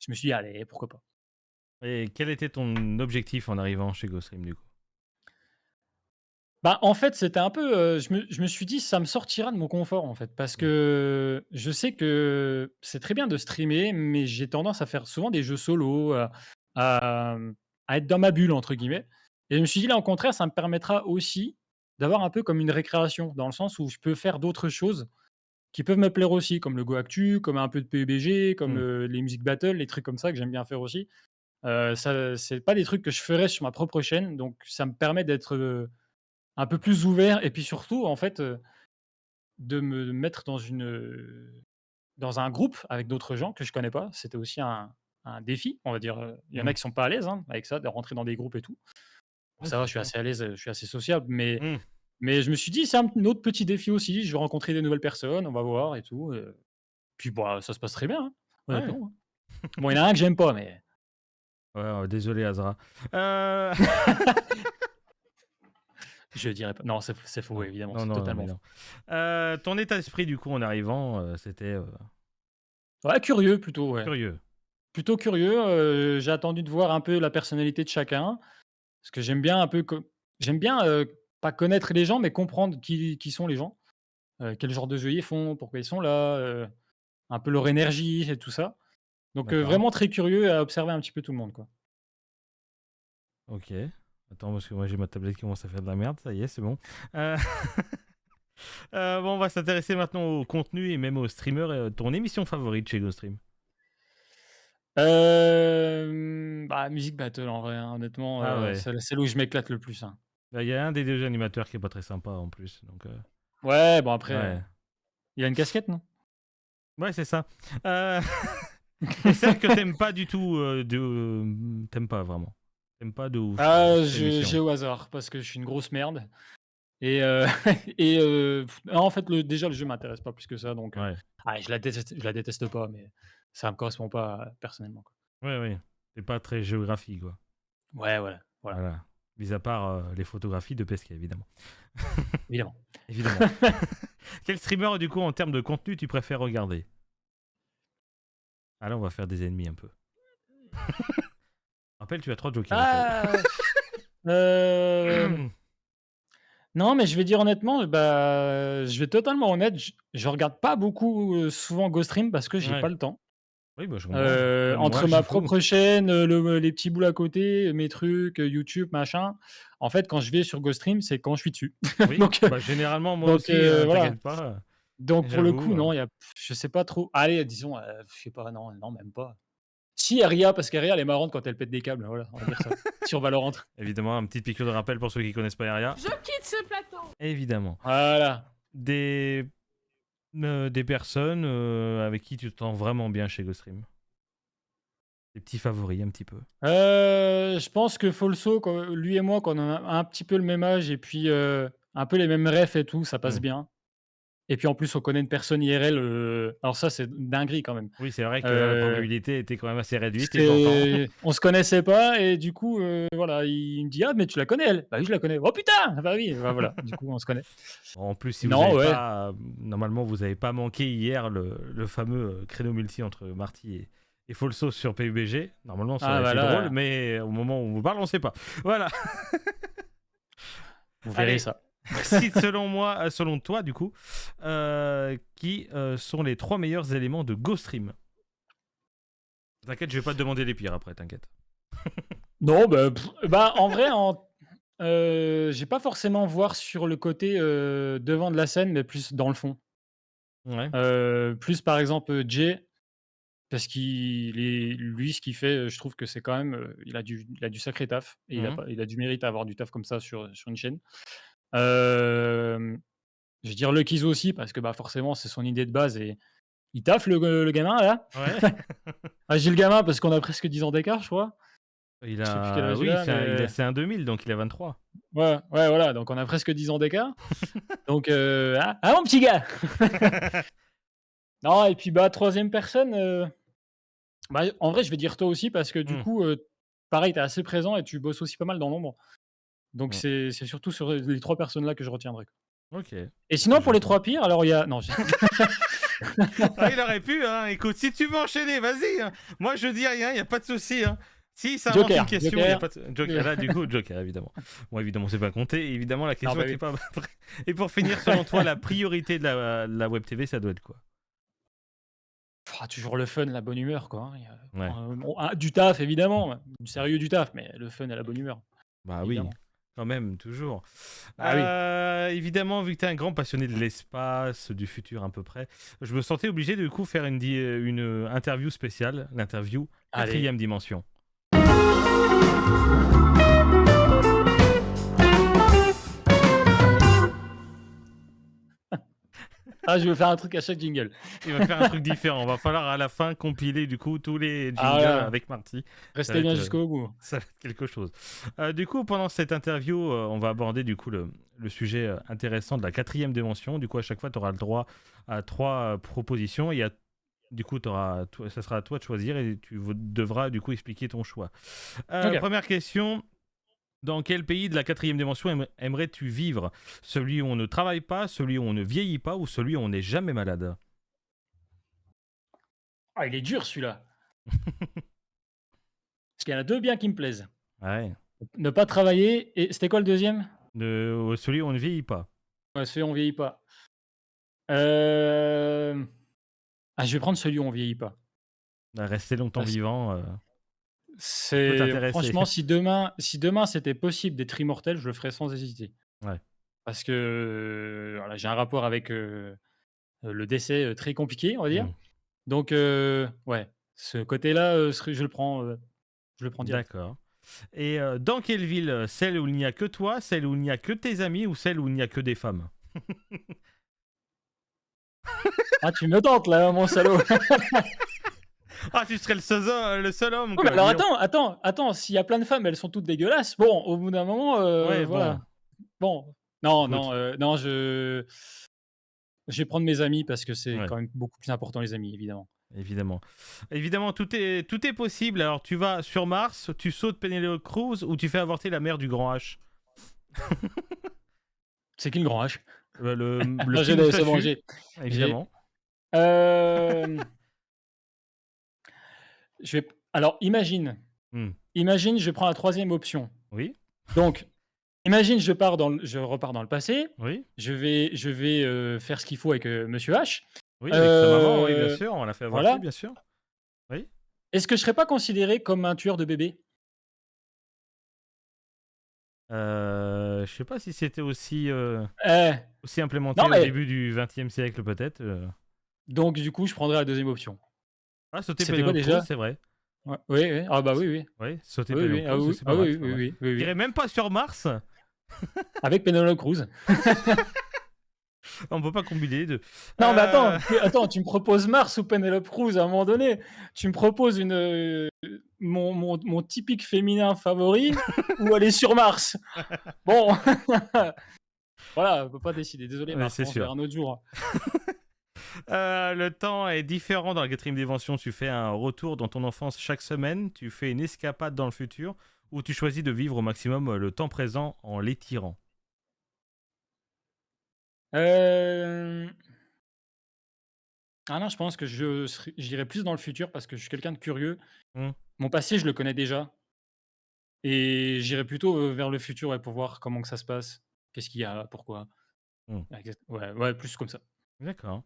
je me suis dit: «Allez, pourquoi pas?» Et quel était ton objectif en arrivant chez Ghostream du coup? Bah, en fait, c'était un peu, je me suis dit: «Ça me sortira de mon confort», en fait, parce Mmh. que je sais que c'est très bien de streamer, mais j'ai tendance à faire souvent des jeux solo, à, à être «dans ma bulle» entre guillemets et je me suis dit: «Là, au contraire, ça me permettra aussi d'avoir un peu comme une récréation», dans le sens où je peux faire d'autres choses qui peuvent me plaire aussi, comme le Go Actu, comme un peu de PUBG, comme, Mmh. les music battles, les trucs comme ça que j'aime bien faire aussi. Ça c'est pas des trucs que je ferais sur ma propre chaîne, donc ça me permet d'être, un peu plus ouvert et puis surtout, en fait, de me mettre dans un groupe avec d'autres gens que je connais pas. C'était aussi un défi, on va dire, il y en a Mmh. qui sont pas à l'aise, hein, avec ça, de rentrer dans des groupes et tout. Bon Ouais, ça va, c'est je suis sûr. assez à l'aise, je suis assez sociable, mais Mmh. je me suis dit: «C'est un autre petit défi aussi, je vais rencontrer des nouvelles personnes, on va voir et tout», puis bah, ça se passe très bien, hein, Ouais. honnêtement, hein. Bon, il y en a un que j'aime pas, mais Ouais, désolé Azra. Heu, je dirais pas non, c'est faux non, évidemment, non, c'est non, non, mais totalement faux. non. Ton état d'esprit du coup en arrivant, c'était, Ouais, curieux plutôt, ouais. curieux? Plutôt curieux, j'ai attendu de voir un peu la personnalité de chacun, parce que j'aime bien un peu j'aime bien, pas connaître les gens, mais comprendre qui sont les gens, quel genre de jeu ils font, pourquoi ils sont là, un peu leur énergie et tout ça. Donc D'accord, vraiment très curieux à observer un petit peu tout le monde, quoi. OK. Attends parce que moi j'ai ma tablette qui commence à faire de la merde, ça y est, c'est bon. Heu, bon, on va s'intéresser maintenant au contenu et même aux streamers, ton émission favorite chez GoStream? Bah, Music Battle en vrai, hein, honnêtement, Ah ouais, c'est là où je m'éclate le plus, hein. bah, il y a un des 2 animateurs qui est pas très sympa en plus donc Ouais, bon après, ouais. il a une casquette, non? Ouais, c'est ça. Heu et celle que t'aimes pas du tout, tu pas vraiment? T'aimes pas de ouf, Ah, cette émission? j'ai au hasard parce que je suis une grosse merde. Et et non, en fait, déjà, le jeu m'intéresse pas plus que ça, donc Ouais. je la déteste pas, mais ça me correspond pas, personnellement, quoi. Ouais, ouais. Tu pas très géographie, quoi. Ouais, voilà, Voilà. Mis à part, les photographies de Pesquet, évidemment. évidemment. Évidemment. Quel streamer, du coup, en termes de contenu, tu préfères regarder? Ah là, on va faire des ennemis un peu. Rappelle, tu as 3 jokers au cas où. Ah! Hem, non, mais je vais dire honnêtement, bah, je vais être totalement honnête, je regarde pas beaucoup, souvent Ghost Stream parce que j'ai Ouais. pas le temps. Oui, bah, je comprends. Même moi, Entre ma j'avoue. propre chaîne, les petits boulots à côté, mes trucs, YouTube, machin. En fait, quand je vais sur GoStream, c'est quand je suis dessus. Oui, Donc bah, généralement, moi aussi, voilà. t'inquiète pas, Donc pour le coup, j'avoue. non, il y a je sais pas trop. Allez, disons, je sais pas, non, non, même pas. Si, Aria, parce qu'Aria, elle est marrante quand elle pète des câbles, voilà, on va dire ça. Sur Valorant. Évidemment, un petit piqûre de rappel pour ceux qui connaissent pas Aria. Je quitte ce plateau. Évidemment. Voilà. Des, des personnes avec qui tu te sens vraiment bien chez GoStream. Des petits favoris, un petit peu. Je pense que Folso, lui et moi, quand on a un petit peu le même âge et puis, un peu les mêmes refs et tout, ça passe Hmm. bien. Et puis en plus, on connaît une personne IRL, alors ça, c'est une dinguerie quand même. Oui, c'est vrai que là, la Heu, probabilité était quand même assez réduite et pourtant. on se connaissait pas et du coup, voilà, il me dit: «Ah mais tu la connais elle?» «Bah oui, je la connais». «Oh putain!» «Bah oui», bah voilà, du coup, on se connaît. En plus, si vous Non, n'avez ouais. pas. Normalement, vous n'avez pas manqué hier le fameux créneau multi entre Marty et Folso sur PUBG. Normalement, ça Ah aurait bah été drôle, là, mais au moment où on vous parle, on ne sait pas. Voilà. vous verrez Allez, ça. cite selon moi, selon toi, du coup, qui sont les 3 meilleurs éléments de GoStream. T'inquiète, je vais pas te demander les pires après, t'inquiète. Non, bah, bah, en vrai, j'ai pas forcément voir sur le côté, devant de la scène, mais plus dans le fond. Ouais. Plus par exemple, Jay, parce qu'il est lui, ce qu'il fait, je trouve que c'est quand même, il a du sacré taf et Mhm. il a du mérite à avoir du taf comme ça sur une chaîne. Hem, je vais dire Luckyzo aussi parce que, bah, forcément, c'est son idée de base et il taffe le gamin là. Ouais. Ah, j'ai le gamin parce qu'on a presque 10 ans d'écart, je crois. Il Je sais plus quel a. âge il Oui, a, mais c'est un 2000, donc il a 23. ouais, ouais, voilà, donc on a presque 10 ans d'écart. Donc mon petit gars! Non et puis, bah, 3e personne, bah, en vrai, je vais dire toi aussi parce que du Hmm. coup, pareil, tu es assez présent et tu bosses aussi pas mal dans l'ombre. Donc Hmm. c'est surtout sur les 3 personnes là que je retiendrai, quoi. Ok. Et sinon Je pour les vois. 3 pires, alors il y a non, je Ah, il aurait pu, hein. Écoute, si tu veux enchaîner, vas-y, hein. Moi, je dis rien, il y a pas de souci, hein. Si ça invente une Joker, question, il y a Joker. pas de Joker. Là, du coup, Joker, évidemment. Bon, évidemment, c'est pas compté. Évidemment, la Non, question bah était oui. pas prête. Et pour finir, selon toi, la priorité de la web TV, ça doit être quoi? Toujours le fun, la bonne humeur, quoi, hein. Ouais. Bon, du taf évidemment, du sérieux du taf, mais le fun et la bonne humeur, Bah oui, évidemment. quand même, toujours. Ah oui, Évidemment, vu que tu es un grand passionné de l'espace, du futur à peu près, je me sentais obligé de du coup faire une interview spéciale, l'interview allez. quatrième dimension. Ah, je veux faire un truc à chaque jingle. Il va faire un truc différent. Va falloir à la fin compiler du coup tous les Ah jingles voilà, avec Marty. Ça va restez bien être, jusqu'au bout. ça va être quelque chose. Du coup, pendant cette interview, on va aborder du coup le sujet intéressant de la quatrième dimension. Du coup, à chaque fois, tu auras le droit à 3 propositions. Du coup, ça sera à toi de choisir et devras du coup expliquer ton choix. OK. Première question. Dans quel pays de la quatrième dimension aimerais-tu vivre? Celui où on ne travaille pas, celui où on ne vieillit pas ou celui où on n'est jamais malade? Ah, il est dur celui-là, parce qu'il y en a 2 bien qui me plaisent. Ouais. Ne pas travailler et c'était quoi le deuxième? Celui où on ne vieillit pas. Ouais, celui où on vieillit pas. Hem, je vais prendre celui où on vieillit pas. Rester longtemps Parce vivant, peut c'est t'intéresser. franchement, si demain c'était possible d'être immortel, je le ferais sans hésiter. Ouais. Parce que, voilà, j'ai un rapport avec, le décès, très compliqué, on va dire. Mmh. Donc ouais, ce côté-là, serait je le prends direct. D'accord. Et dans quelle ville? Celle où il n'y a que toi, celle où il n'y a que tes amis ou celle où il n'y a que des femmes? Ah, tu me tentes là, mon salaud! Ah, tu serais le seul homme, Ouais, mais quoi, alors dis donc. attends, s'il y a plein de femmes, elles sont toutes dégueulasses, bon, au bout d'un moment, Ouais, bon, voilà. Bon, non, non, écoute, non, je vais prendre mes amis parce que c'est ouais, quand même beaucoup plus important les amis, évidemment. évidemment. Évidemment, tout est possible. Alors, tu vas sur Mars, tu sautes Penelope Cruz ou tu fais avorter la mère du Grand H? C'est qui le grand H? Le Non, petit c'est bon, moustachu, j'ai, évidemment. hem, je vais alors Mmh. imagine, je prends la troisième option. Oui, Donc, imagine, je repars dans le passé, oui, je vais, faire ce qu'il faut avec, monsieur H. oui, avec sa maman, oui, bien Heu, sûr, on l'a fait avorter, voilà. bien sûr. Oui. Est-ce que je serais pas considéré comme un tueur de bébés? Je sais pas si c'était Eh, aussi non, implémenté au mais début du XXe siècle, peut-être. donc du coup, je prendrais la deuxième option. Ah, sauter C'était quoi Penelope Cruz, déjà? c'est vrai. Ouais, oui, oui. Ah bah, oui, oui. Oui, sauter Oui, Penelope oui. Ah Cruz, oui, c'est pas ah mal, oui, c'est pas oui, mal. oui, oui, J'irais oui. même pas sur Mars. Avec Penelope Cruz. On peut pas combiner les deux. Non, mais Euh, attends, tu me proposes Mars ou Penelope Cruz à un moment donné. Tu me proposes mon typique féminin favori ou aller sur Mars. Bon, voilà, on peut pas décider. Désolé Ouais, Mars, c'est on se sûr. verra un autre jour. Le temps est différent dans la quatrième dimension. Tu fais un retour dans ton enfance chaque semaine, tu fais une escapade dans le futur, ou tu choisis de vivre au maximum le temps présent en l'étirant. Hem, non, je pense que j'irai plus dans le futur parce que je suis quelqu'un de curieux. Hmm, Mon passé, je le connais déjà et j'irai plutôt, vers le futur, ouais, pour voir comment que ça se passe. Qu'est-ce qu'il y a? Pourquoi? hmm. Ouais, ouais, plus comme ça. D'accord.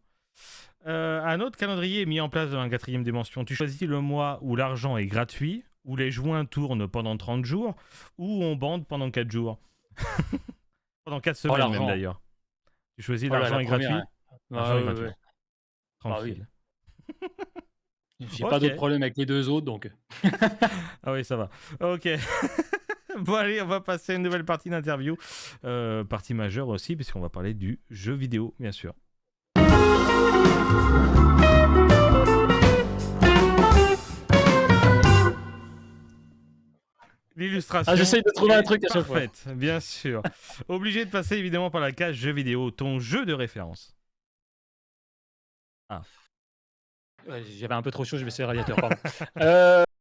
Un autre calendrier est mis en place dans la quatrième dimension. Tu choisis le mois où l'argent est gratuit, où les joints tournent pendant 30 jours, où on bande pendant 4 jours. Pendant 4 Oh semaines même l'argent! d'ailleurs. Tu choisis Oh là, l'argent la est première. gratuit. Re Ah L'argent est ouais, ouais, gratuit. ouais. Bah oui. Tranquille. J'ai pas d'autres Ok. problèmes avec les 2 autres donc Ah oui, ça va. Ok. Bon allez, on va passer à une nouvelle partie d'interview. Partie majeure aussi, puisqu'on va parler du jeu vidéo, bien sûr. L'illustration j'essaye de trouver un est truc à chaque fois. parfaite, bien sûr. Obligé de passer évidemment par la case jeu vidéo, ton jeu de référence. Ah, Ouais, j'avais un peu trop chaud, j'ai baissé le radiateur, pardon.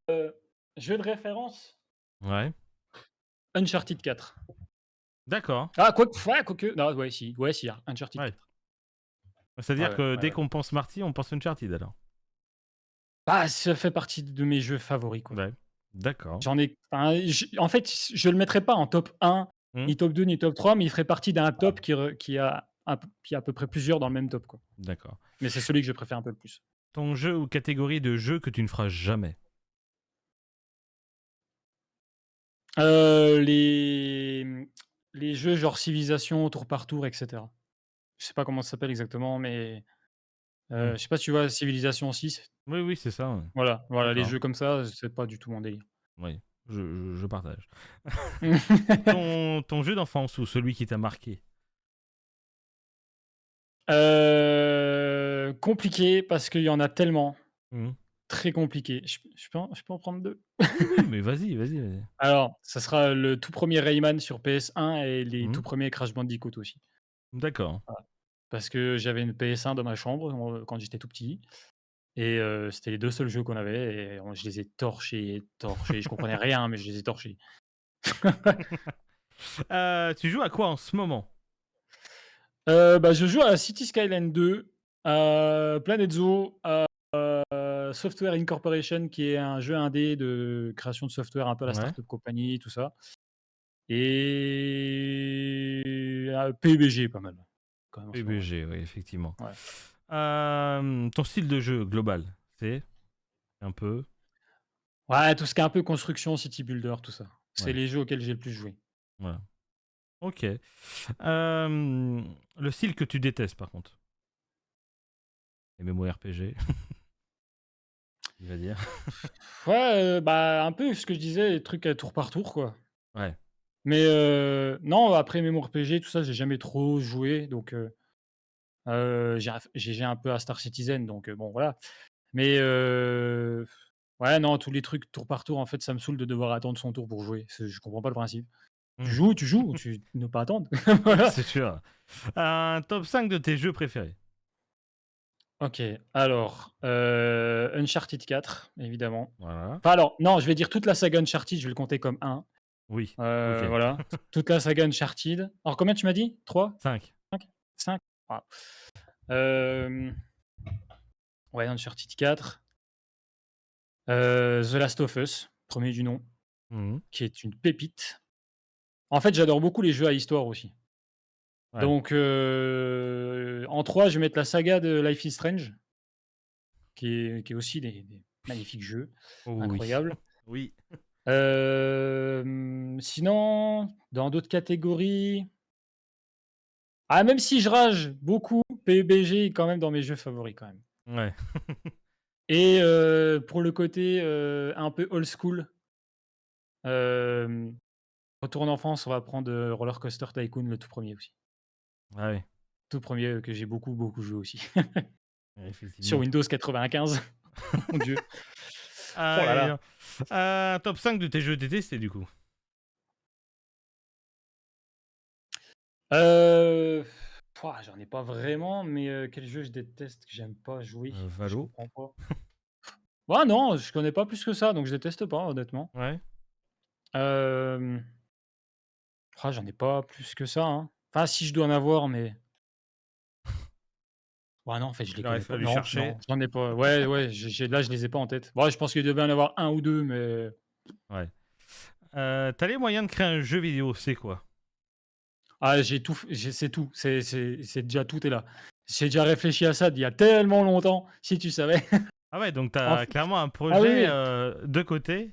Heu, jeu de référence, ouais. Uncharted 4. D'accord. Ah quoique, non, ouais si, Uncharted Ouais. 4. C'est-à-dire Ouais, que ouais, dès ouais. qu'on pense Marty, on pense Uncharted alors? Bah, ça fait partie de mes jeux favoris, quoi. Ouais, d'accord. J'en ai enfin, en fait, je le mettrais pas en top 1, Mmh, ni top 2, ni top 3, mais il ferait partie d'un top qui a à peu près plusieurs dans le même top, quoi. d'accord. Mais c'est celui que je préfère un peu le plus. Ton jeu ou catégorie de jeux que tu ne feras jamais? Heu, les, mmh, les jeux genre Civilization, tour par tour, et cetera. Je sais pas comment ça s'appelle exactement, mais Mmh. je sais pas si tu vois Civilization 6? Oui, oui, c'est ça, ouais. Voilà, les D'accord. jeux comme ça, c'est pas du tout mon délire. Oui, je partage. Ton jeu d'enfance ou celui qui t'a marqué? Compliqué parce qu'il y en a tellement, Mmh. très compliqué. Je peux en prendre 2. Oui, oui, mais vas-y, vas-y, vas-y. Alors, ça sera le tout premier Rayman sur PS1 et les Mmh. tout premiers Crash Bandicoot aussi. D'accord. Voilà. Parce que j'avais une PS1 dans ma chambre, quand j'étais tout petit et c'était les 2 seuls jeux qu'on avait et je les ai torchés, torchés. Je comprenais rien, mais je les ai torchés. Tu joues à quoi en ce moment? Bah, je joue à City Skyline 2, à Planet Zoo, à Software Incorporation qui est un jeu indé de création de software un peu à la Ouais, Startup Company, tout ça et à PUBG pas mal, quand même en ce moment, ouais. PUBG, oui, effectivement. Ouais. Ton style de jeu global, c'est un peu? Ouais, tout ce qui est un peu construction, city builder, tout ça. C'est Ouais, les jeux auxquels j'ai le plus joué. voilà. OK. Le style que tu détestes par contre? Les MMORPG, il va dire. Ouais, bah, un peu ce que je disais, les trucs à tour par tour, quoi. Ouais. Mais non, après MMORPG, tout ça, j'ai jamais trop joué, donc j'ai un peu à Star Citizen, donc bon, voilà. Mais ouais, non, tous les trucs tour par tour, en fait, ça me saoule de devoir attendre son tour pour jouer. Je comprends pas le principe. Mmh. Tu joues, tu ne pas attendre. Oui, Voilà. c'est sûr. Un top 5 de tes jeux préférés? OK, alors, Uncharted 4, évidemment. Voilà. Enfin, alors, non, je vais dire toute la saga Uncharted, je vais le compter comme un. Oui, OK. Voilà, toute la saga Uncharted. Alors combien tu m'as dit? 3, 5. 5, 5. Waouh. Hem, ouais, Uncharted 4, The Last of Us, premier du nom, Mmh. qui est une pépite. En fait, j'adore beaucoup les jeux à histoire aussi. Ouais. Donc en 3, je vais mettre la saga de Life is Strange, qui est aussi des magnifiques jeux, Oui. incroyables. Oui. Sinon, dans d'autres catégories, même si je rage beaucoup, PUBG est quand même dans mes jeux favoris quand même. Ouais. Et pour le côté, un peu old school, hem, retour en enfance, on va prendre, Roller Coaster Tycoon, le tout premier aussi. Ah oui, Tout premier que j'ai beaucoup, beaucoup joué aussi. Sur effectivement. Windows 95, mon Dieu. Oh là Allez, là. top 5 de tes jeux détestés du coup? Heu, J'en ai pas vraiment, mais quel jeu je déteste, que j'aime pas jouer, que je Valo? comprends pas? Non, je connais pas plus que ça, donc je déteste pas honnêtement. Ouais. Hem, J'en ai pas plus que ça, hein. Enfin si, je dois en avoir, mais ouais, non, en fait, je les Il aurait connais pas. fallu Non, chercher. non, j'en ai pas. Ouais, ouais, je les ai pas en tête. Ouais, je pense qu'il devait en avoir un ou 2, mais Ouais. Tu les moyens de créer un jeu vidéo, c'est quoi? c'est tout. C'est déjà tout est là. J'ai déjà réfléchi à ça il y a tellement longtemps, si tu savais. Ah ouais, donc tu En as f clairement un Ah oui, projet, oui. de côté?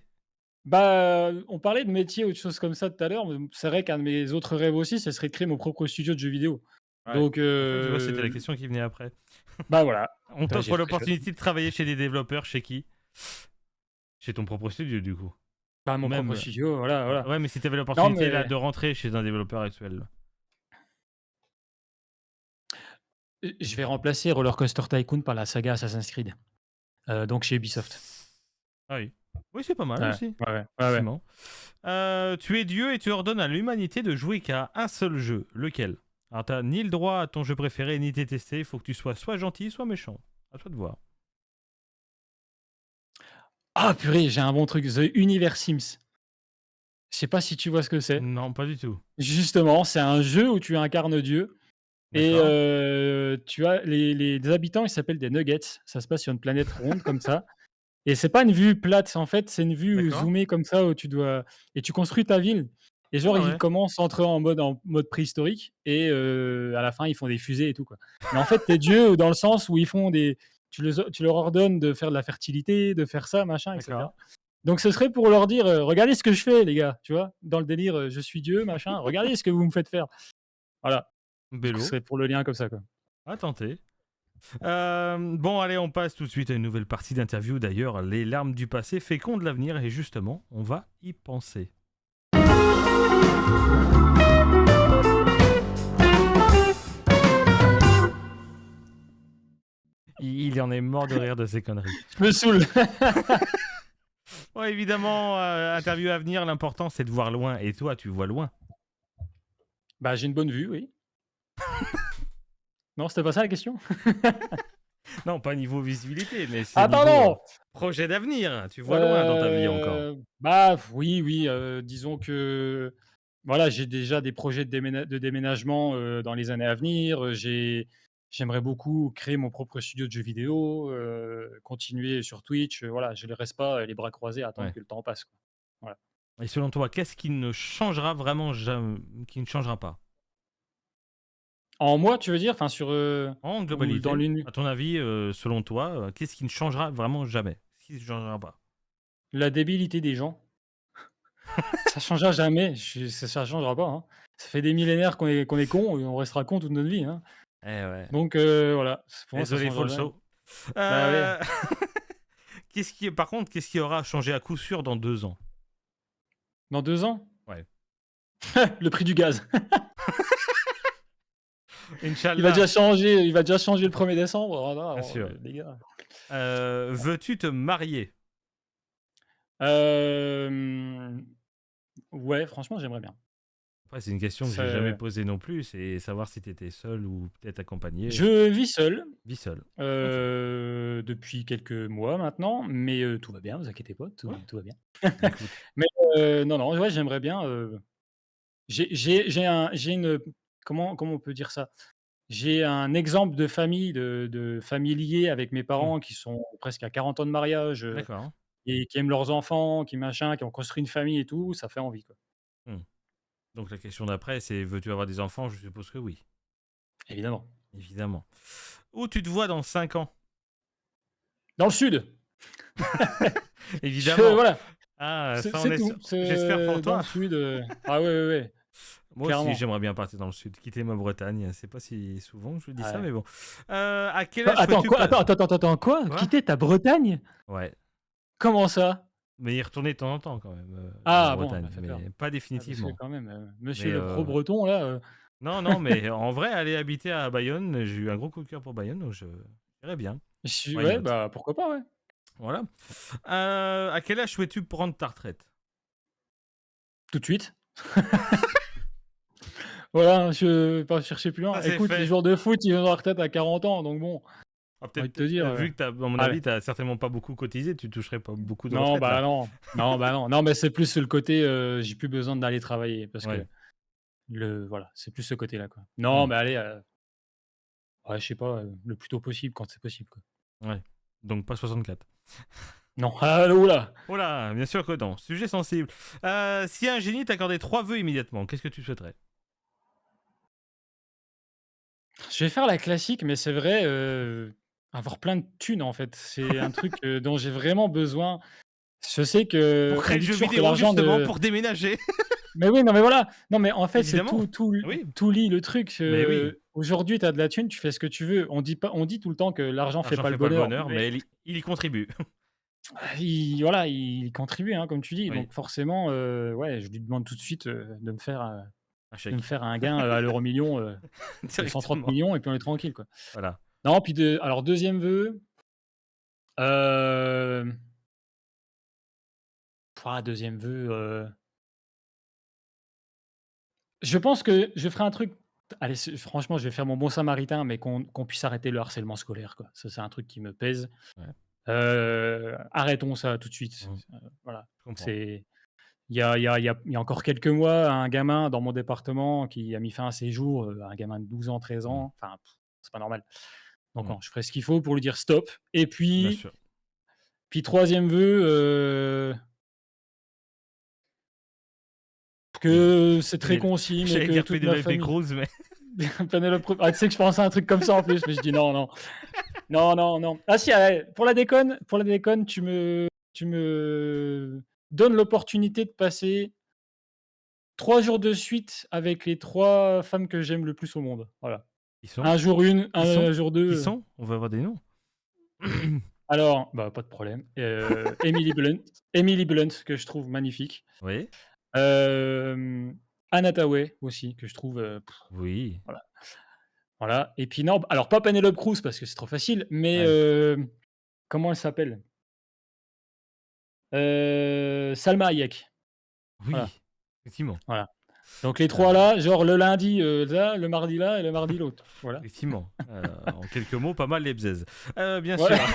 Bah, on parlait de métier ou de choses comme ça tout à l'heure, mais c'est vrai qu'un de mes autres rêves aussi, ce serait de créer mon propre studio de jeux vidéo. Ouais. Donc En fait, tu vois, c'était la question qui venait après. bah, voilà. On Bah, t'offre l'opportunité de travailler chez des développeurs, chez qui? Chez ton propre studio, du coup? mon propre Même, studio, voilà, voilà. ouais, mais si tu avais Non, l'opportunité là mais de rentrer chez un développeur actuel? je vais remplacer Roller Coaster Tycoon par la saga Assassin's Creed, donc chez Ubisoft. Ah oui. Oui, c'est pas mal Ouais, aussi, ouais, ouais, ouais, ouais. effectivement. Tu es Dieu et tu ordonnes à l'humanité de jouer qu'à un seul jeu. Lequel? Alors, t'as ni le droit à ton jeu préféré, ni détesté. Il faut que tu sois soit gentil, soit méchant. À toi de voir. Ah purée, j'ai un bon truc, The Universe Sims. Je sais pas si tu vois ce que c'est? Non, pas du tout. Justement, c'est un jeu où tu incarnes Dieu et D'accord. tu as les habitants, ils s'appellent des nuggets. Ça se passe sur une planète ronde comme ça et c'est pas une vue plate, en fait, c'est une vue D'accord. zoomée comme ça où tu dois et tu construis ta ville et genre Ah ils ouais. commencent entre eux en mode préhistorique et à la fin, ils font des fusées et tout, quoi. Mais en fait, tu es Dieu dans le sens où ils font des tu leur ordonnes de faire de la fertilité, de faire ça, machin et D'accord. cetera. Donc ce serait pour leur dire, «Regardez ce que je fais les gars», tu vois? Dans le délire, «Je suis Dieu, machin, regardez ce que vous me faites faire». Voilà, du coup, ce Bello. serait pour le lien comme ça, quoi. À tenter. Bon, allez, on passe tout de suite à une nouvelle partie d'interview. D'ailleurs, les larmes du passé fécondent l'avenir et justement, on va y penser. Il en est mort de rire de ces conneries. Je me saoule. Ouais, évidemment, interview à venir, l'important c'est de voir loin. Et toi, tu vois loin. Bah, j'ai une bonne vue, oui. Non, c'était pas ça la question? Non, pas niveau visibilité, mais c'est Ah niveau pardon! projet d'avenir. Tu vois loin dans ta vie encore. Bah, oui, oui, disons que, voilà, j'ai déjà des projets de déménagement, dans les années à venir, j'aimerais beaucoup créer mon propre studio de jeux vidéo, continuer sur Twitch, voilà, je ne reste pas, les bras croisés à attendre Ouais. que le temps passe, quoi. Voilà. Et selon toi, qu'est-ce qui ne changera vraiment jamais, qui ne changera pas? En moi, tu veux dire? Enfin sur, En ou dans globalité, l'uni à ton avis, selon toi, qu'est-ce qui ne changera vraiment jamais? Qu'est-ce qui ne changera pas? la débilité des gens. Ça changera jamais, ça changera pas, hein. Ça fait des millénaires qu'on est cons et on restera cons toute notre vie, hein. Eh ouais. Donc voilà, pour moi ça Désolé, changera jamais. Folso. Bah oui. Heu, par contre, qu'est-ce qui aura changé à coup sûr dans 2 ans? Dans 2 ans? Ouais. Le prix du gaz. Inch'Allah, Il va déjà changer le 1er décembre. Oh bien non, sûr. les gars. Veux-tu te marier? Hem, ouais, franchement, j'aimerais bien. Après, c'est une question que j'ai jamais C'est posée non plus, c'est savoir si tu étais seul ou peut-être accompagné. Je vis seul, Vis seul. OK. depuis quelques mois maintenant, mais tout va bien, vous inquiétez pas, Ouais, tout va bien. écoute. Mais non, non, ouais, j'aimerais bien, j'ai une, comment on peut dire ça? J'ai un exemple de famille, de familiers avec mes Mmh, parents qui sont presque à 40 ans de mariage, d'accord. et qui aiment leurs enfants, qui machin, qui ont construit une famille et tout, ça fait envie, quoi. Mmh. Donc la question d'après, c'est veux-tu avoir des enfants? Je suppose que oui, Évidemment. évidemment. Où tu te vois dans 5 ans? Dans le sud! Je Évidemment. voilà, Ah, ça on c'est est tout, sûr. J'espère pour c'est dans toi. le sud, ah ouais, ouais, ouais, Moi aussi, clairement. j'aimerais bien partir dans le sud, quitter ma Bretagne. C'est pas si souvent que je dis ça, Ouais. mais bon. À quel âge Attends souhaites-tu quoi? pas Attends, quoi? quoi? Quitter ta Bretagne? Ouais, Comment ça? mais y retourner de temps en temps quand même, en Ah bon, ça Bretagne, m'a fait peur. mais pas Ah parce que définitivement. quand même, Mais monsieur le gros breton là, non, non, mais en vrai, aller habiter à Bayonne, j'ai eu un gros coup de cœur pour Bayonne, donc je j'irais bien. je suis Why ouais, not? bah, pourquoi pas, ouais. Voilà. À quel âge souhaites-tu prendre ta retraite? Tout de suite. Voilà, je vais pas chercher plus loin. Ça, c'est Écoute, les fait. joueurs de foot, ils vont à la retraite à 40 ans, donc bon, Ah, j'ai envie de peut-être, te dire, vu que tu à mon allez. avis, tu as certainement pas beaucoup cotisé, tu toucherais pas beaucoup de Non, retraite bah, là? non. Non, bah, non. Non, mais c'est plus le côté, j'ai plus besoin d'aller travailler parce que Ouais. voilà, c'est plus ce côté-là, quoi. Non, Mmh. mais allez, ouais, je sais pas, le plus tôt possible quand c'est possible, quoi. Ouais. Donc pas 64. Non, ah, ouh là! Oh là, bien sûr que non. Sujet sensible. Si un génie t'accordait 3 vœux immédiatement, qu'est-ce que tu souhaiterais? Je vais faire la classique, mais c'est vrai, avoir plein de thunes, en fait. C'est un truc, dont j'ai vraiment besoin. Je sais Pour qu'on créer le dit jeu toujours que vidéo l'argent justement, ne pour déménager. mais oui, non, mais voilà. Non, mais en fait, c'est Évidemment. Oui, tout lie le truc. mais oui. Aujourd'hui, tu as de la thune, tu fais ce que tu veux. On dit tout le temps que l'argent fait L'argent pas le fait pas le bonheur, bonheur, mais mais il y contribue. voilà, il contribue, hein, comme tu dis. Oui, Donc forcément, ouais, je lui demande tout de suite, un de me chèque. faire un gain, à l'euro million, de 130 Directement. 000 000 et puis on est tranquille, quoi. Voilà. Non, puis alors 2e vœu, hem, 2e vœu, je pense que je ferai un truc, allez, franchement, je vais faire mon bon samaritain, mais qu'on puisse arrêter le harcèlement scolaire, quoi. Ça, c'est un truc qui me pèse. Ouais. Arrêtons ça tout de suite. Mmh. Voilà. Je comprends. C'est il y a encore quelques mois, un gamin dans mon département qui a mis fin à ses jours, un gamin de 12 ans, 13 Mmh, ans, enfin, c'est pas normal. Donc mmh, non, je ferai ce qu'il faut pour lui dire stop et bien puis sûr. 3e vœu, Péné que c'est Pénél réconcis, mais J'allais que dire toute ma Penelope famille Cruz, mais Penélope Cruz tu sais que je pensais à un truc comme ça en plus, mais je dis: «Non, non, non, non, non». Ah si, allez, pour la déconne, tu me donnes l'opportunité de passer 3 jours de suite avec les 3 femmes que j'aime le plus au monde. Voilà. qui sont? Un jour une, Qui sont? un jour Qui 2. sont? On veut avoir des noms. Alors, bah, pas de problème, Emily Blunt que je trouve magnifique. Oui, Anne Hathaway aussi que je trouve, oui. voilà, voilà et puis non, alors pas Penélope Cruz parce que c'est trop facile, mais Ouais. comment elle s'appelle? Salma Hayek. Voilà, Oui, effectivement. voilà. Donc les 3 Heu, là, genre le lundi, là, le mardi là et le mardi l'autre. Voilà. effectivement. En quelques mots, pas mal les bzèzes. Bien Voilà. sûr.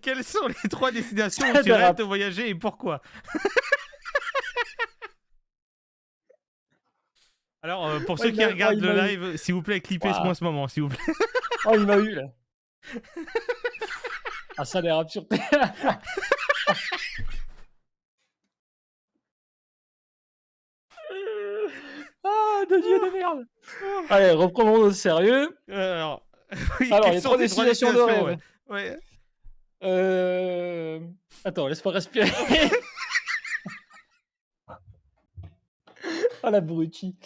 Quelles sont les 3 destinations où Ça tu rêves dérape. de voyager et pourquoi? Alors, pour Oh ceux il qui m'a oh regardent il le m'a eu. live, s'il vous plaît, clippez ce Waouh! moi ce moment, s'il vous plaît. Oh il m'a eu là. Ah ça dérape sur Ah de Dieu de merde! Allez, reprenons au sérieux. Alors, oui, Alors quelles les sont 3 tes 3 destinations de destinations? Ouais. rêve. Ouais. Attends, laisse-moi respirer. Oh l'abruti.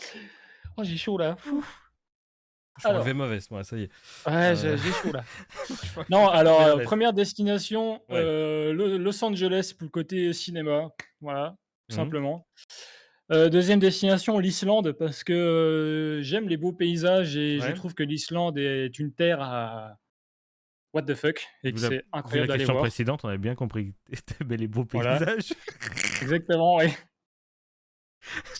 Oh j'ai chaud là. Ouf. Je suis enlevé Alors, ma veste, moi, ça y est. ouais, Heu, j'ai chaud là. je Non, préfère alors, tomber la veste. 1re destination, Ouais. Los Angeles pour le côté cinéma, voilà, tout Mmh. simplement. 2e destination, l'Islande parce que, j'aime les beaux paysages et je Ouais. trouve que l'Islande est une terre à what the fuck et que c'est Vu la incroyable d'aller question voir. précédente, on avait bien compris que tu aimais les beaux Voilà, paysages. exactement, oui.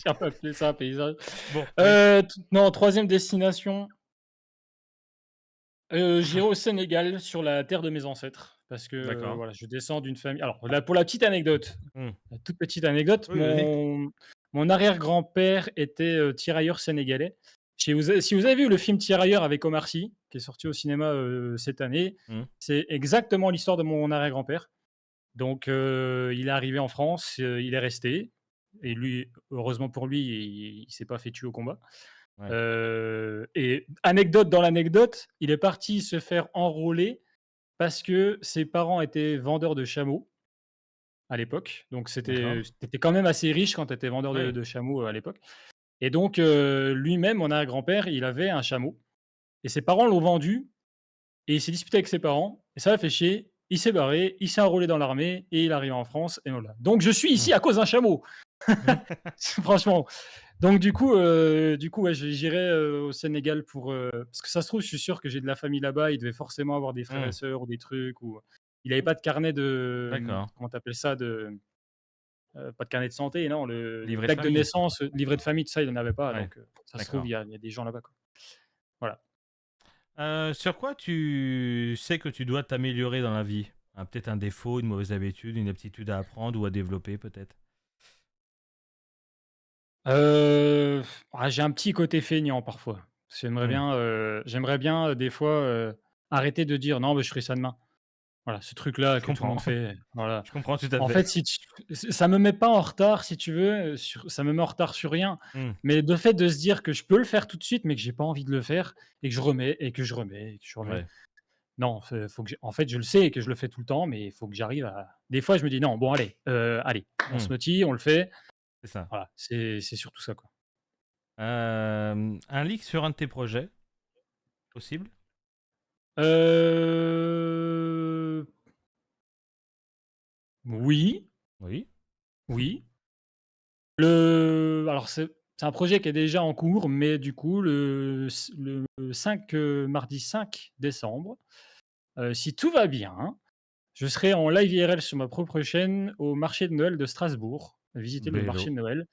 J'ai pas appelé ça un paysage. Bon, oui. Non, 3e destination, j'irai au Sénégal, sur la terre de mes ancêtres, parce que, D'accord. voilà, je descends d'une famille alors là, pour la petite anecdote, Mmh. la toute petite anecdote, Oui, vas-y. mon arrière-grand-père était, tirailleur sénégalais. Si vous avez vu le film Tirailleurs avec Omar Sy, qui est sorti au cinéma, cette année, Mmh. c'est exactement l'histoire de mon arrière-grand-père. Donc, il est arrivé en France, il est resté et lui, heureusement pour lui, il s'est pas fait tuer au combat. Ouais. Et anecdote dans l'anecdote, il est parti se faire enrôler parce que ses parents étaient vendeurs de chameaux à l'époque. Donc D'accord. tu quand même assez riche quand tu étais vendeur de Ouais. de chameaux, à l'époque. Et donc, lui-même, mon arrière-grand-père, il avait un chameau et ses parents l'ont vendu et il s'est disputé avec ses parents et ça l'a fait chier. Il s'est barré, il s'est enrôlé dans l'armée et il arrive en France et voilà. Donc je suis Mmh. ici à cause d'un chameau. Franchement. Donc du coup, ouais, j'irai, au Sénégal pour, parce que ça se trouve, je suis sûr que j'ai de la famille là-bas. Il devait forcément avoir des frères et Mmh. sœurs ou des trucs ou il avait pas de carnet de, D'accord. comment tu appelles ça? Pas de carnet de santé, non, le Livret de plaque de famille? naissance, livret de famille, tout ça, il en avait pas. Ouais. Donc ça se trouve, D'accord. il y a des gens là-bas, quoi. Voilà. Sur quoi tu sais que tu dois t'améliorer dans la vie? Peut-être un défaut, une mauvaise habitude, une aptitude à apprendre ou à développer peut-être? J'ai un petit côté feignant parfois. Mmh. J'aimerais bien, des fois, arrêter de dire: «Non, mais je ferai ça demain». Voilà, ce truc-là Je que tout le comprends. monde fait, voilà. Je comprends tout à En fait, fait. si tu ça me met pas en retard, si tu veux, ça me met en retard sur rien, Mmh. mais de fait de se dire que je peux le faire tout de suite, mais que j'ai pas envie de le faire et que je remets et que je remets et que je remets. Ouais. Non, faut que en fait, je le sais et que je le fais tout le temps, mais il faut que j'arrive à des fois, je me dis: «Non, bon allez, allez, on se Mmh. motive, on le fait». C'est ça. Voilà, c'est surtout ça, quoi. Un leak sur un de tes projets? Possible? Heu, oui, Oui. oui. Alors c'est un projet qui est déjà en cours, mais du coup le 5, mardi 5 décembre, si tout va bien, je serai en live IRL sur ma propre chaîne au marché de Noël de Strasbourg, visiter le marché Bello. de Noël,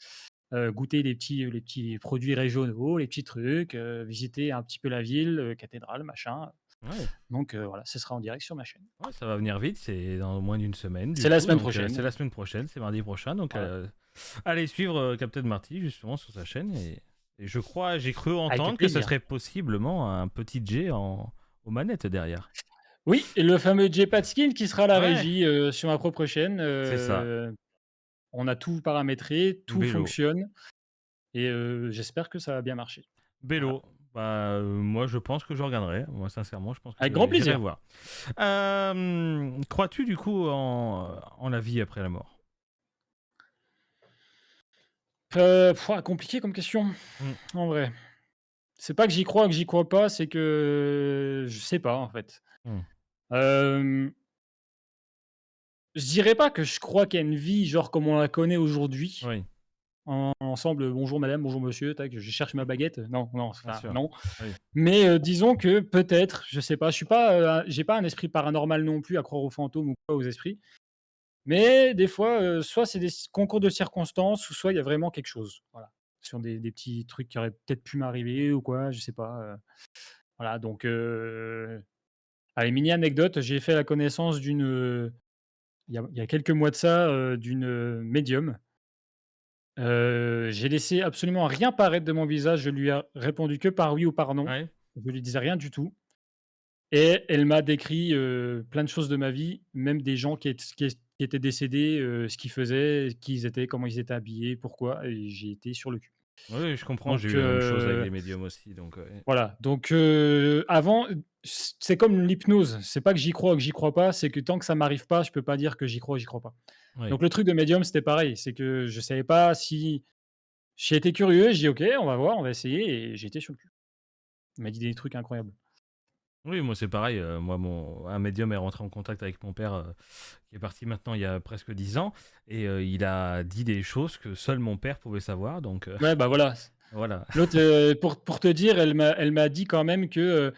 goûter les petits produits régionaux, les petits trucs, visiter un petit peu la ville, cathédrale, machin. Ouais. Donc voilà, ce sera en direct sur ma chaîne. Ouais, ça va venir vite, c'est dans moins d'une semaine du C'est la coup, semaine donc c'est prochaine. la semaine prochaine, c'est mardi prochain, donc Voilà, allez suivre Captain Marty justement sur sa chaîne et je crois, j'ai cru avec entendre que ça plaisir. serait possiblement un petit J aux manettes derrière. Oui, et le fameux J-Pad qui sera à la Ouais, régie, sur ma propre chaîne. c'est ça, On a tout paramétré, tout Bello. fonctionne et j'espère que ça va bien marcher. Voilà. Bello. Bah, moi je pense que je regarderai. Moi sincèrement, je pense que Avec grand j'irai plaisir. voir. Crois-tu du coup en la vie après la mort? Compliqué comme question, Mmh, en vrai. C'est pas que j'y crois pas, c'est que je sais pas, en fait. mmh. Hem, je dirais pas que je crois qu'il y a une vie, genre, comme on la connaît aujourd'hui, Oui, ensemble, «Bonjour madame, bonjour monsieur», tac, je cherche ma baguette. Non, non, bien enfin, sûr. non. Oui. Mais disons que peut-être, je sais pas, je suis pas, j'ai pas un esprit paranormal non plus à croire aux fantômes ou quoi, aux esprits. Mais des fois, soit c'est des concours de circonstances ou soit il y a vraiment quelque chose. Voilà. Sur des petits trucs qui auraient peut-être pu m'arriver ou quoi, je sais pas, voilà donc allez, mini anecdote, j'ai fait la connaissance d'une, il y a quelques mois de ça, d'une, médium. J'ai laissé absolument rien paraître de mon visage, je lui ai répondu que par oui ou par non. Ouais. Je lui disais rien du tout et elle m'a décrit, plein de choses de ma vie, même des gens qui étaient décédés, ce qu'ils faisaient, qui ils étaient, comment ils étaient habillés, pourquoi et j'ai été sur le cul. Oui, je comprends, j'ai Donc eu la même chose avec les médiums aussi, donc voilà, donc avant, c'est comme l'hypnose, c'est pas que j'y crois ou que j'y crois pas, c'est que tant que ça m'arrive pas, je peux pas dire que j'y crois ou j'y crois pas. oui. Donc le truc de médium, c'était pareil, c'est que je savais pas si j'ai été curieux, j'ai dit: «OK, on va voir, on va essayer» et j'ai été sur le cul. Il m'a dit des trucs incroyables. Oui, moi c'est pareil, moi un médium est rentré en contact avec mon père, qui est parti maintenant il y a presque 10 ans et il a dit des choses que seul mon père pouvait savoir, donc Ouais, bah, voilà. voilà. L'autre, pour te dire, elle m'a dit quand même que,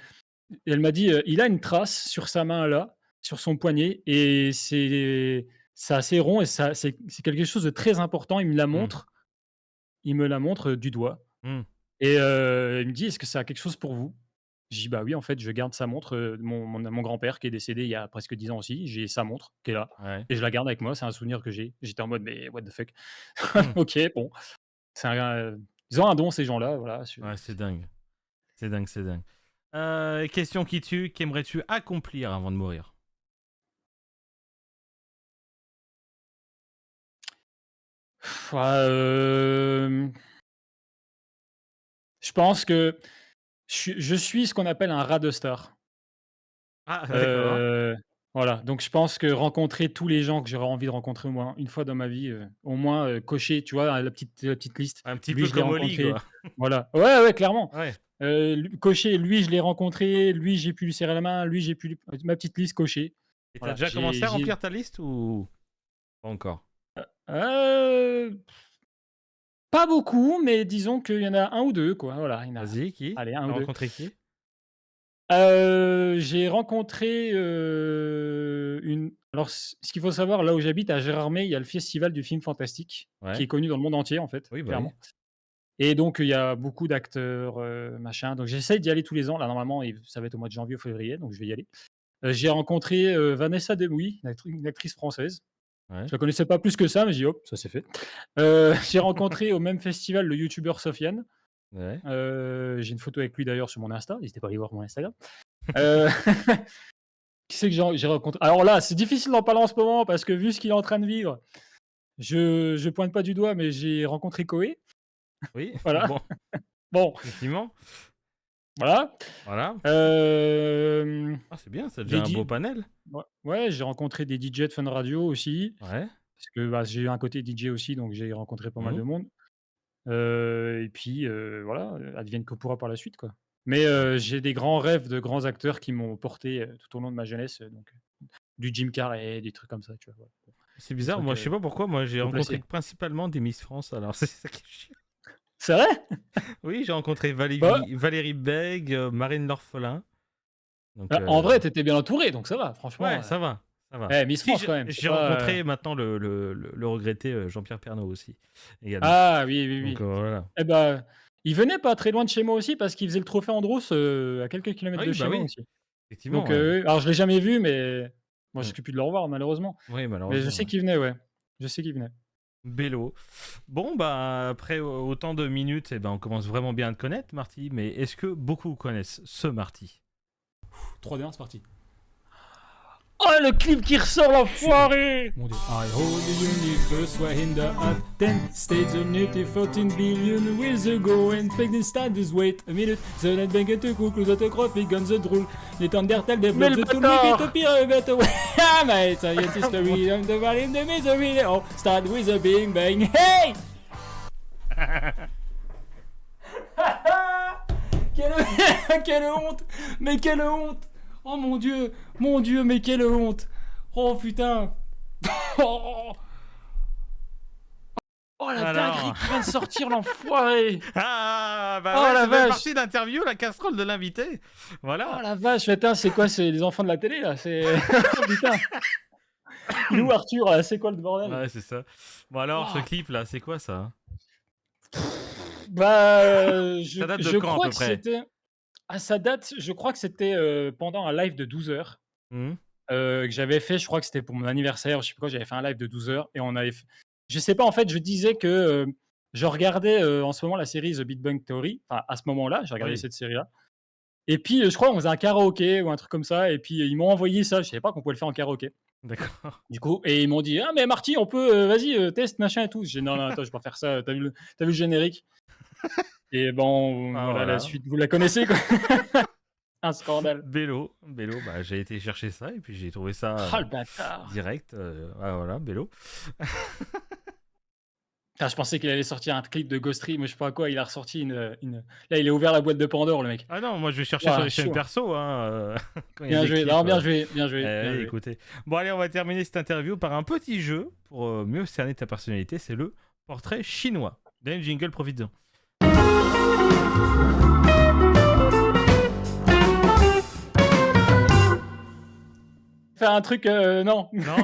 elle m'a dit, «Il a une trace sur sa main là, sur son poignet et c'est assez rond et ça c'est quelque chose de très important». Mmh. Il me la montre, du doigt Mmh. et il me dit: «Est-ce que ça a quelque chose pour vous?» J'ai dit: «Bah, oui, en fait, je garde sa montre, mon grand-père qui est décédé il y a presque 10 ans aussi, j'ai sa montre qui est là Ouais. et je la garde avec moi, c'est un souvenir que j'ai». J'étais en mode: «Mais what the fuck?» Mmh. OK, bon, c'est un, ils ont un don ces gens-là, voilà, Ouais, c'est dingue. C'est dingue, c'est dingue. Question qui tue, qu'aimerais-tu accomplir avant de mourir? hem Je pense que je suis ce qu'on appelle un rat de star. Ah d'accord. Heu, voilà, donc je pense que rencontrer tous les gens que j'aurais envie de rencontrer au moins une fois dans ma vie, au moins, cocher, tu vois, la petite liste. Un petit Lui, peu je l'ai comme Oli, rencontré. quoi. Voilà. Ouais, ouais, clairement. Ouais. Cocher, lui, je l'ai rencontré, lui, j'ai pu lui serrer la main, lui, j'ai pu lui ma petite liste cochée. Et tu Voilà, déjà commencé à remplir ta liste ou pas encore? heu, pas beaucoup, mais disons qu'il y en a un ou 2 quoi, voilà, il y en a, Vas-y, qui? allez, un Tu ou 2. rencontré qui? J'ai rencontré, une alors ce qu'il faut savoir, là où j'habite à Gérardmer, il y a le festival du film fantastique, qui Ouais. est connu dans le monde entier, en fait, Oui, bah, oui. clairement et donc il y a beaucoup d'acteurs, machin, donc j'essaye d'y aller tous les ans. Là, normalement, ça va être au mois de janvier ou février, donc je vais y aller. J'ai rencontré, Vanessa Demouy, une actrice française. Ouais. Je la connaissais pas plus que ça, mais j'ai dit: «Hop, ça c'est fait». J'ai rencontré au même festival le youtubeur Sofiane. Ouais. J'ai une photo avec lui d'ailleurs sur mon Insta, n'hésitez pas à aller voir mon Instagram. Heu Qui c'est que j'ai rencontré? Alors là, c'est difficile d'en parler en ce moment parce que vu ce qu'il est en train de vivre, je pointe pas du doigt, mais j'ai rencontré Koé, Oui, voilà. bon, Bon, effectivement. voilà. Voilà. Hem, Ah, c'est bien, c'est déjà des un beau di panel. Ouais, ouais, j'ai rencontré des DJ de Fun Radio aussi, Ouais. parce que, bah, j'ai un côté DJ aussi, donc j'ai rencontré pas mal Mmh. de monde. Et puis, voilà, advienne que pourra par la suite, quoi. Mais, Ouais. j'ai des grands rêves de grands acteurs qui m'ont porté, tout au long de ma jeunesse, donc du Jim Carrey, des trucs comme ça, tu vois? Ouais, C'est des bizarre, trucs, moi je sais pas pourquoi, moi j'ai haut rencontré placés. que principalement des Miss France, alors c'est ça qui est chiant. C'est vrai? Oui, j'ai rencontré Bah Valérie Bègue, Marine L'Orphelin, donc En vrai, tu étais bien entouré, donc ça va, franchement, ouais, ça va, ça va. Miss Si, France quand même, c'est j'ai pas, rencontré maintenant le regretté, Jean-Pierre Pernaut aussi, également, ah oui, oui, donc oui. voilà. Et bah, il venait pas très loin de chez moi aussi parce qu'il faisait le trophée Andros, à quelques Ah kilomètres de oui, chez bah moi oui, aussi. Effectivement, Donc ouais. alors je l'ai jamais vu, mais moi, je Mmh. risque plus de le revoir malheureusement. Oui, Mais je malheureusement, sais ouais. qu'il venait, ouais. Je sais qu'il venait. Bello. Bon, bah, après autant de minutes, eh ben, on commence vraiment bien à te connaître, Marty. Mais est-ce que beaucoup connaissent ce Marty? 3D1, c'est parti. Oh, le clip qui ressort, l'enfoiré! Mon dieu. I hold the universe were in the earth. 10 states unity 14 billion years ago. And the standards wait a minute. The net bank to cook, the graphic guns the drool. The Thundertal Mais developed le the tool, make it bâtard! appear a better way. Ah, mate, scientist story, I'm the valley in the misery. Oh, start with a big bang. Hey! quelle... quelle honte! Mais quelle honte! Oh mon dieu, mais quelle honte! Oh putain! Oh, oh la dinguerie Alors. qui vient de sortir, l'enfoiré! Ah, bah Oh ouais, la ça fait vache! partie de l'interview, la casserole de l'invité. Oh Voilà. la vache, putain, c'est quoi? C'est les enfants de la télé là? C'est. Oh putain! Il est où Arthur là? C'est quoi le bordel? Ouais, c'est ça. Bon, alors, ce Waouh! clip là, c'est quoi ça? Bah, Ça date de je quand à crois peu que près? c'était. Ah, ça date, je crois que c'était pendant un live de 12 heures Hmm. que j'avais fait. Je crois que c'était pour mon anniversaire, je sais plus quoi. J'avais fait un live de 12 heures et on avait. Je sais pas, en fait, je disais que je regardais en ce moment la série The Big Bang Theory. Enfin, à ce moment-là, j'ai regardé Oui, cette série-là. Et puis, je crois, on faisait un karaoké ou un truc comme ça. Et puis, ils m'ont envoyé ça. Je savais pas qu'on pouvait le faire en karaoké. d'accord. Du coup, et ils m'ont dit: «Ah mais Marty, on peut, vas-y, teste machin et tout». J'ai dit: «Non, non, attends, je vais pas faire ça, tu vu le générique?» Et bon, Ah, voilà, la voilà. suite, vous la connaissez, quoi. Un scandale. Bélo, Bélo, bah, j'ai été chercher ça et puis j'ai trouvé ça Ah, le bâtard! direct. Ah, voilà, Bélo. Putain, je pensais qu'il allait sortir un clip de Ghost Stream, je sais pas quoi, il a ressorti une là, il a ouvert la boîte de Pandore, le mec. Ah non, moi je vais chercher sur Waouh, les chaînes chaud. perso, hein, quand il y a Bien des joué, clips. non, bien joué, bien joué, bien Oui, joué. écoutez. Bon, allez, on va terminer cette interview par un petit jeu pour mieux cerner ta personnalité. C'est le portrait chinois. Daniel Jingle, profite-en. Faire un truc, non. Non,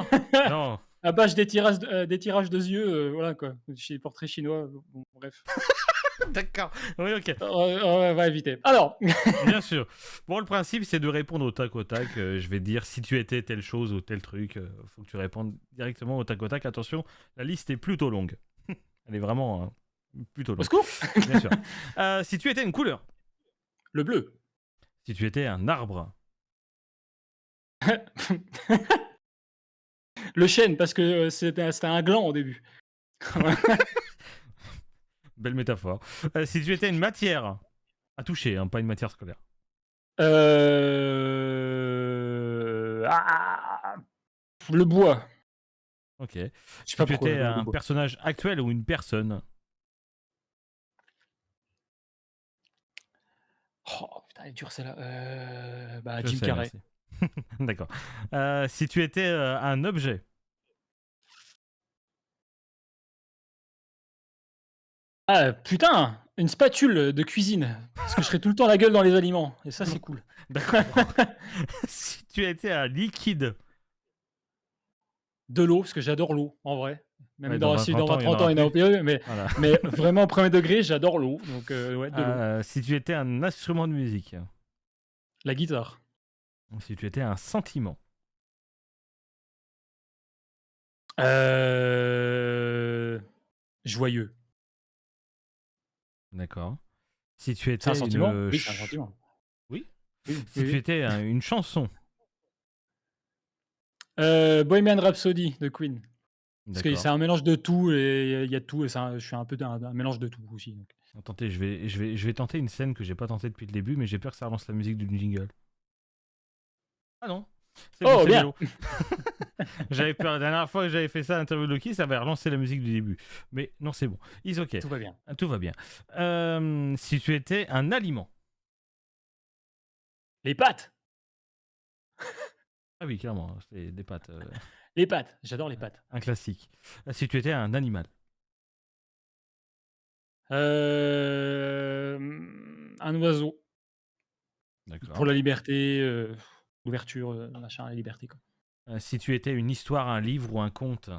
non. À base des tirages de yeux, voilà, quoi. Chez portrait chinois, bon, bref. D'accord. Oui, ok. On va éviter. Alors, Bien sûr. Bon, le principe, c'est de répondre au tac au tac. Je vais te dire si tu étais telle chose ou tel truc. Faut que tu répondes directement au tac au tac. Attention, la liste est plutôt longue. Elle est vraiment plutôt au longue. secours! Bien sûr. Si tu étais une couleur, Le bleu. si tu étais un arbre, Le chêne, parce que c'était un gland au début. belle métaphore. Si tu étais une matière à toucher, hein, pas une matière scolaire. Ah, le bois. Ok. Je sais Si pas tu pourquoi étais le un bois. personnage actuel ou une personne, Oh putain, elle est dure celle-là. Bah, je Jim sais, Carrey. merci. D'accord. Si tu étais un objet, Ah putain! Une spatule de cuisine, parce que je serais tout le temps la gueule dans les aliments et ça, c'est cool. d'accord. Si tu étais un liquide, De l'eau, parce que j'adore l'eau, en vrai. ouais, Même dans dans 20 si dans 30 ans, 20, il n'y en 30 ans, aura il y en plus. aura plus, Voilà. mais vraiment, premier degré, j'adore l'eau, donc ouais, de l'eau. Si tu étais un instrument de musique, La guitare. si tu étais un sentiment, Heu, joyeux. d'accord. Si tu C'est un étais sentiment? Oui, c'est un sentiment. Oui. Oui, Si oui, tu oui. étais une chanson, Bohemian Rhapsody de Queen. Parce que c'est d'accord. un mélange de tout et il y a de tout et je suis un peu un mélange de tout aussi, donc. Attendez, je vais tenter une scène que j'ai pas tentée depuis le début, mais j'ai peur que ça relance la musique du jingle. Ah non, c'est bon, Oh c'est bien! Bélo. J'avais peur, la dernière fois que j'avais fait ça à l'interview de Loki, ça avait relancé la musique du début. Mais non, c'est bon. It's ok. Tout va bien. Tout va bien. Si tu étais un aliment. Les pâtes! Ah oui, clairement, c'est des pâtes. Les pâtes, j'adore les pâtes. Un classique. Si tu étais un animal. Un oiseau pour D'accord. la liberté, l'ouverture, machin, la liberté, quoi. Si tu étais une histoire, un livre ou un conte.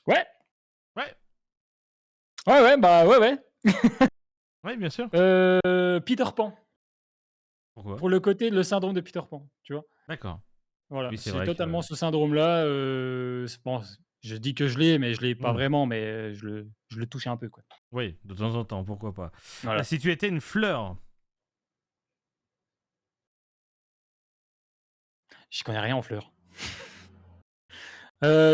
Ouais! Ouais. Ouais, ouais, bah, ouais, ouais. Oui, bien sûr. Peter Pan, Pourquoi? pour le syndrome de Peter Pan, tu vois? D'accord. Voilà, Oui, c'est c'est vrai que totalement ce syndrome-là, c'est bon, je dis que je l'ai, mais je l'ai pas mmh, vraiment, mais je le touche un peu, quoi. oui, de temps en temps, pourquoi pas. Voilà. Si tu étais une fleur, J'y connais rien en fleurs.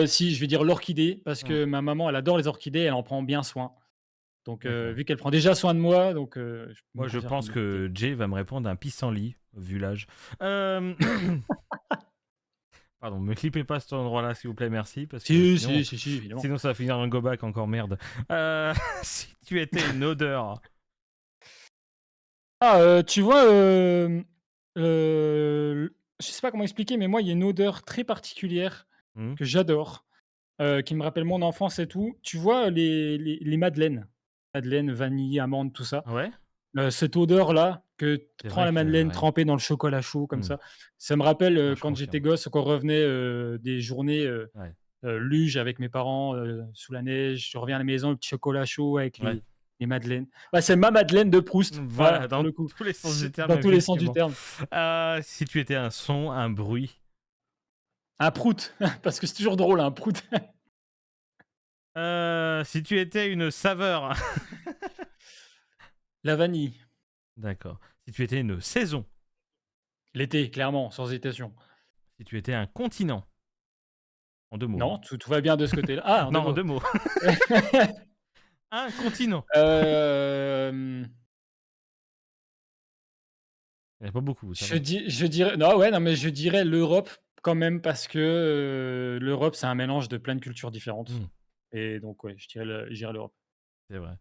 Si, je vais dire l'orchidée parce mmh, que ma maman, elle adore les orchidées, elle en prend bien soin. Donc, d'accord. vu qu'elle prend déjà soin de moi, donc, je me Moi, je considère comme pense une orchidée. que Jay va me répondre un pissenlit, vu l'âge. Hem, pardon, me clippez pas cet endroit-là, s'il vous plaît, merci, parce que Si, sinon si, si, si, évidemment. sinon ça va finir un go back encore merde. Si tu étais une odeur, Ah, tu vois, je sais pas comment expliquer, mais moi, il y a une odeur très particulière mmh, que j'adore, qui me rappelle mon enfance et tout. Tu vois les madeleines? Madeleines, vanille, amande, tout ça. ouais, Cette odeur-là, que tu c'est prends vrai la que madeleine ouais, trempée dans le chocolat chaud comme mmh, ça me rappelle, moi je quand j'étais confirme. gosse, qu'on revenait, des journées, Ouais, luge avec mes parents, sous la neige. Je reviens à la maison, le petit chocolat chaud avec ouais. les madeleines. Bah, c'est ma madeleine de Proust, Voilà, voilà, pour dans le coup. tous les sens du C'est terme, dans tous les sens du effectivement. terme. Si tu étais un son, un bruit, Un prout, parce que c'est toujours drôle un prout. si tu étais une saveur, La vanille, d'accord. Si tu étais une saison, l'été, clairement, sans hésitation. si tu étais un continent, en 2 mots, Non, hein. tout va bien de ce côté-là. Ah, en Non, 2 en mots. 2 mots. Un continent. Hem, Il y en a pas beaucoup, ça va. je dirais non, ouais, non, mais je dirais l'Europe quand même parce que, l'Europe, c'est un mélange de plein de cultures différentes Mmh, et donc ouais, je dirais l'Europe. c'est vrai.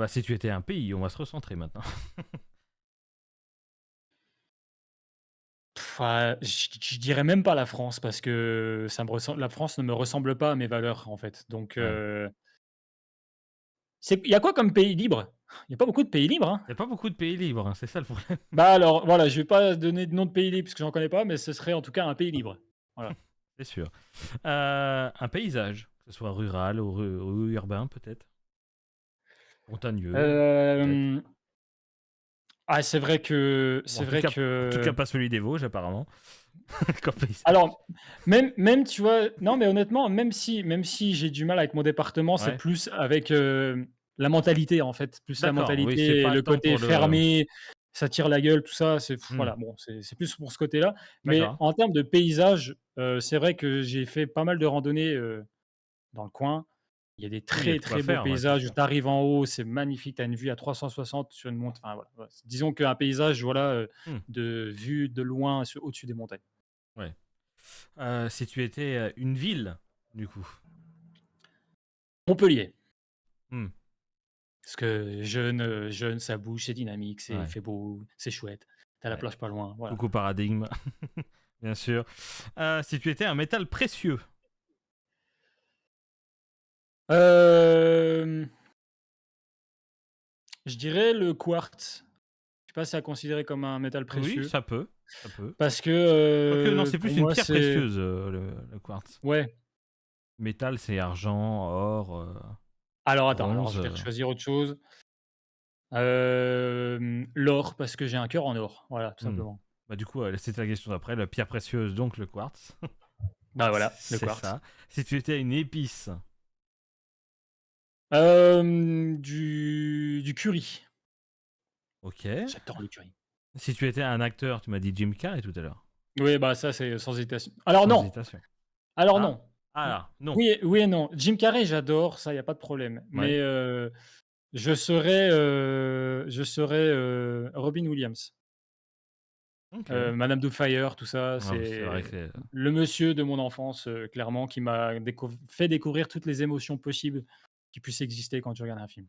Si tu étais un pays, on va se recentrer maintenant. Je dirais même pas la France parce que ça me ressemble la France ne me ressemble pas à mes valeurs, en fait. Donc, Ouais. il y a quoi comme pays libre? Il y a pas beaucoup de pays libres, hein? Il y a pas beaucoup de pays libres, hein, c'est ça le problème. Bah, alors, voilà, je vais pas donner de nom de pays libre parce que j'en connais pas, mais ce serait en tout cas un pays libre. Voilà. C'est sûr. Un paysage, que ce soit rural ou urbain peut-être? Montagneux, peut-être? Hem, Ou c'est vrai en tout cas que pas celui des Vosges apparemment, comme paysage. alors, même tu vois non, mais honnêtement, même si j'ai du mal avec mon département, c'est Ouais. plus avec, la mentalité, en fait, plus la D'accord, oui, c'est mentalité et pas le tant côté pour le fermé, ça tire la gueule, tout ça, mmh, voilà, bon, c'est plus pour ce côté-là. Mais d'accord. en termes de paysage, c'est vrai que j'ai fait pas mal de randonnées, dans le coin. Il y a des Oui, il y a très, de quoi très beaux faire, ouais, c'est paysages où sûr. tu arrives en haut, c'est magnifique, tu as une vue à 360 sur une enfin, voilà, voilà. Disons qu'un paysage, voilà, Mmh, de vue de loin au-dessus des montagnes. ouais. Si tu étais, une ville, du coup? Montpellier. Mmh, Parce que jeune, ça bouge, c'est dynamique, c'est il ouais, fait beau, c'est chouette. Tu as la ouais. plage pas loin, voilà. Coucou Paradigme, bien sûr. Si tu étais un métal précieux? Hem, je dirais le quartz. Je sais pas si c'est considéré comme un métal Oui, précieux ça peut, ça peut. parce que, Quoique non, c'est pour plus une moi, pierre c'est précieuse, le quartz. ouais. Métal, c'est argent, or, Alors attends, alors bronze, je vais choisir autre chose. L'or parce que j'ai un cœur en or, voilà, tout mmh. simplement. Bah, du coup, c'était la question d'après, la pierre précieuse, donc le quartz. Bah, voilà, le C'est quartz. ça. Si tu étais une épice? Du curry. OK. J'adore le curry. Si tu étais un acteur, tu m'as dit Jim Carrey tout à l'heure, Oui, bah, ça, c'est sans hésitation. sans hésitation. Alors Ah? non. Ah N là, non. oui et non. Jim Carrey, j'adore, ça, il y a pas de problème. Ouais. Mais, je serais, Robin Williams. OK. Madame Doubtfire, tout ça, Ah, c'est vrai que c'est c'est le monsieur de mon enfance, clairement, qui m'a fait découvrir toutes les émotions possibles qui puissent exister quand tu regardes un film.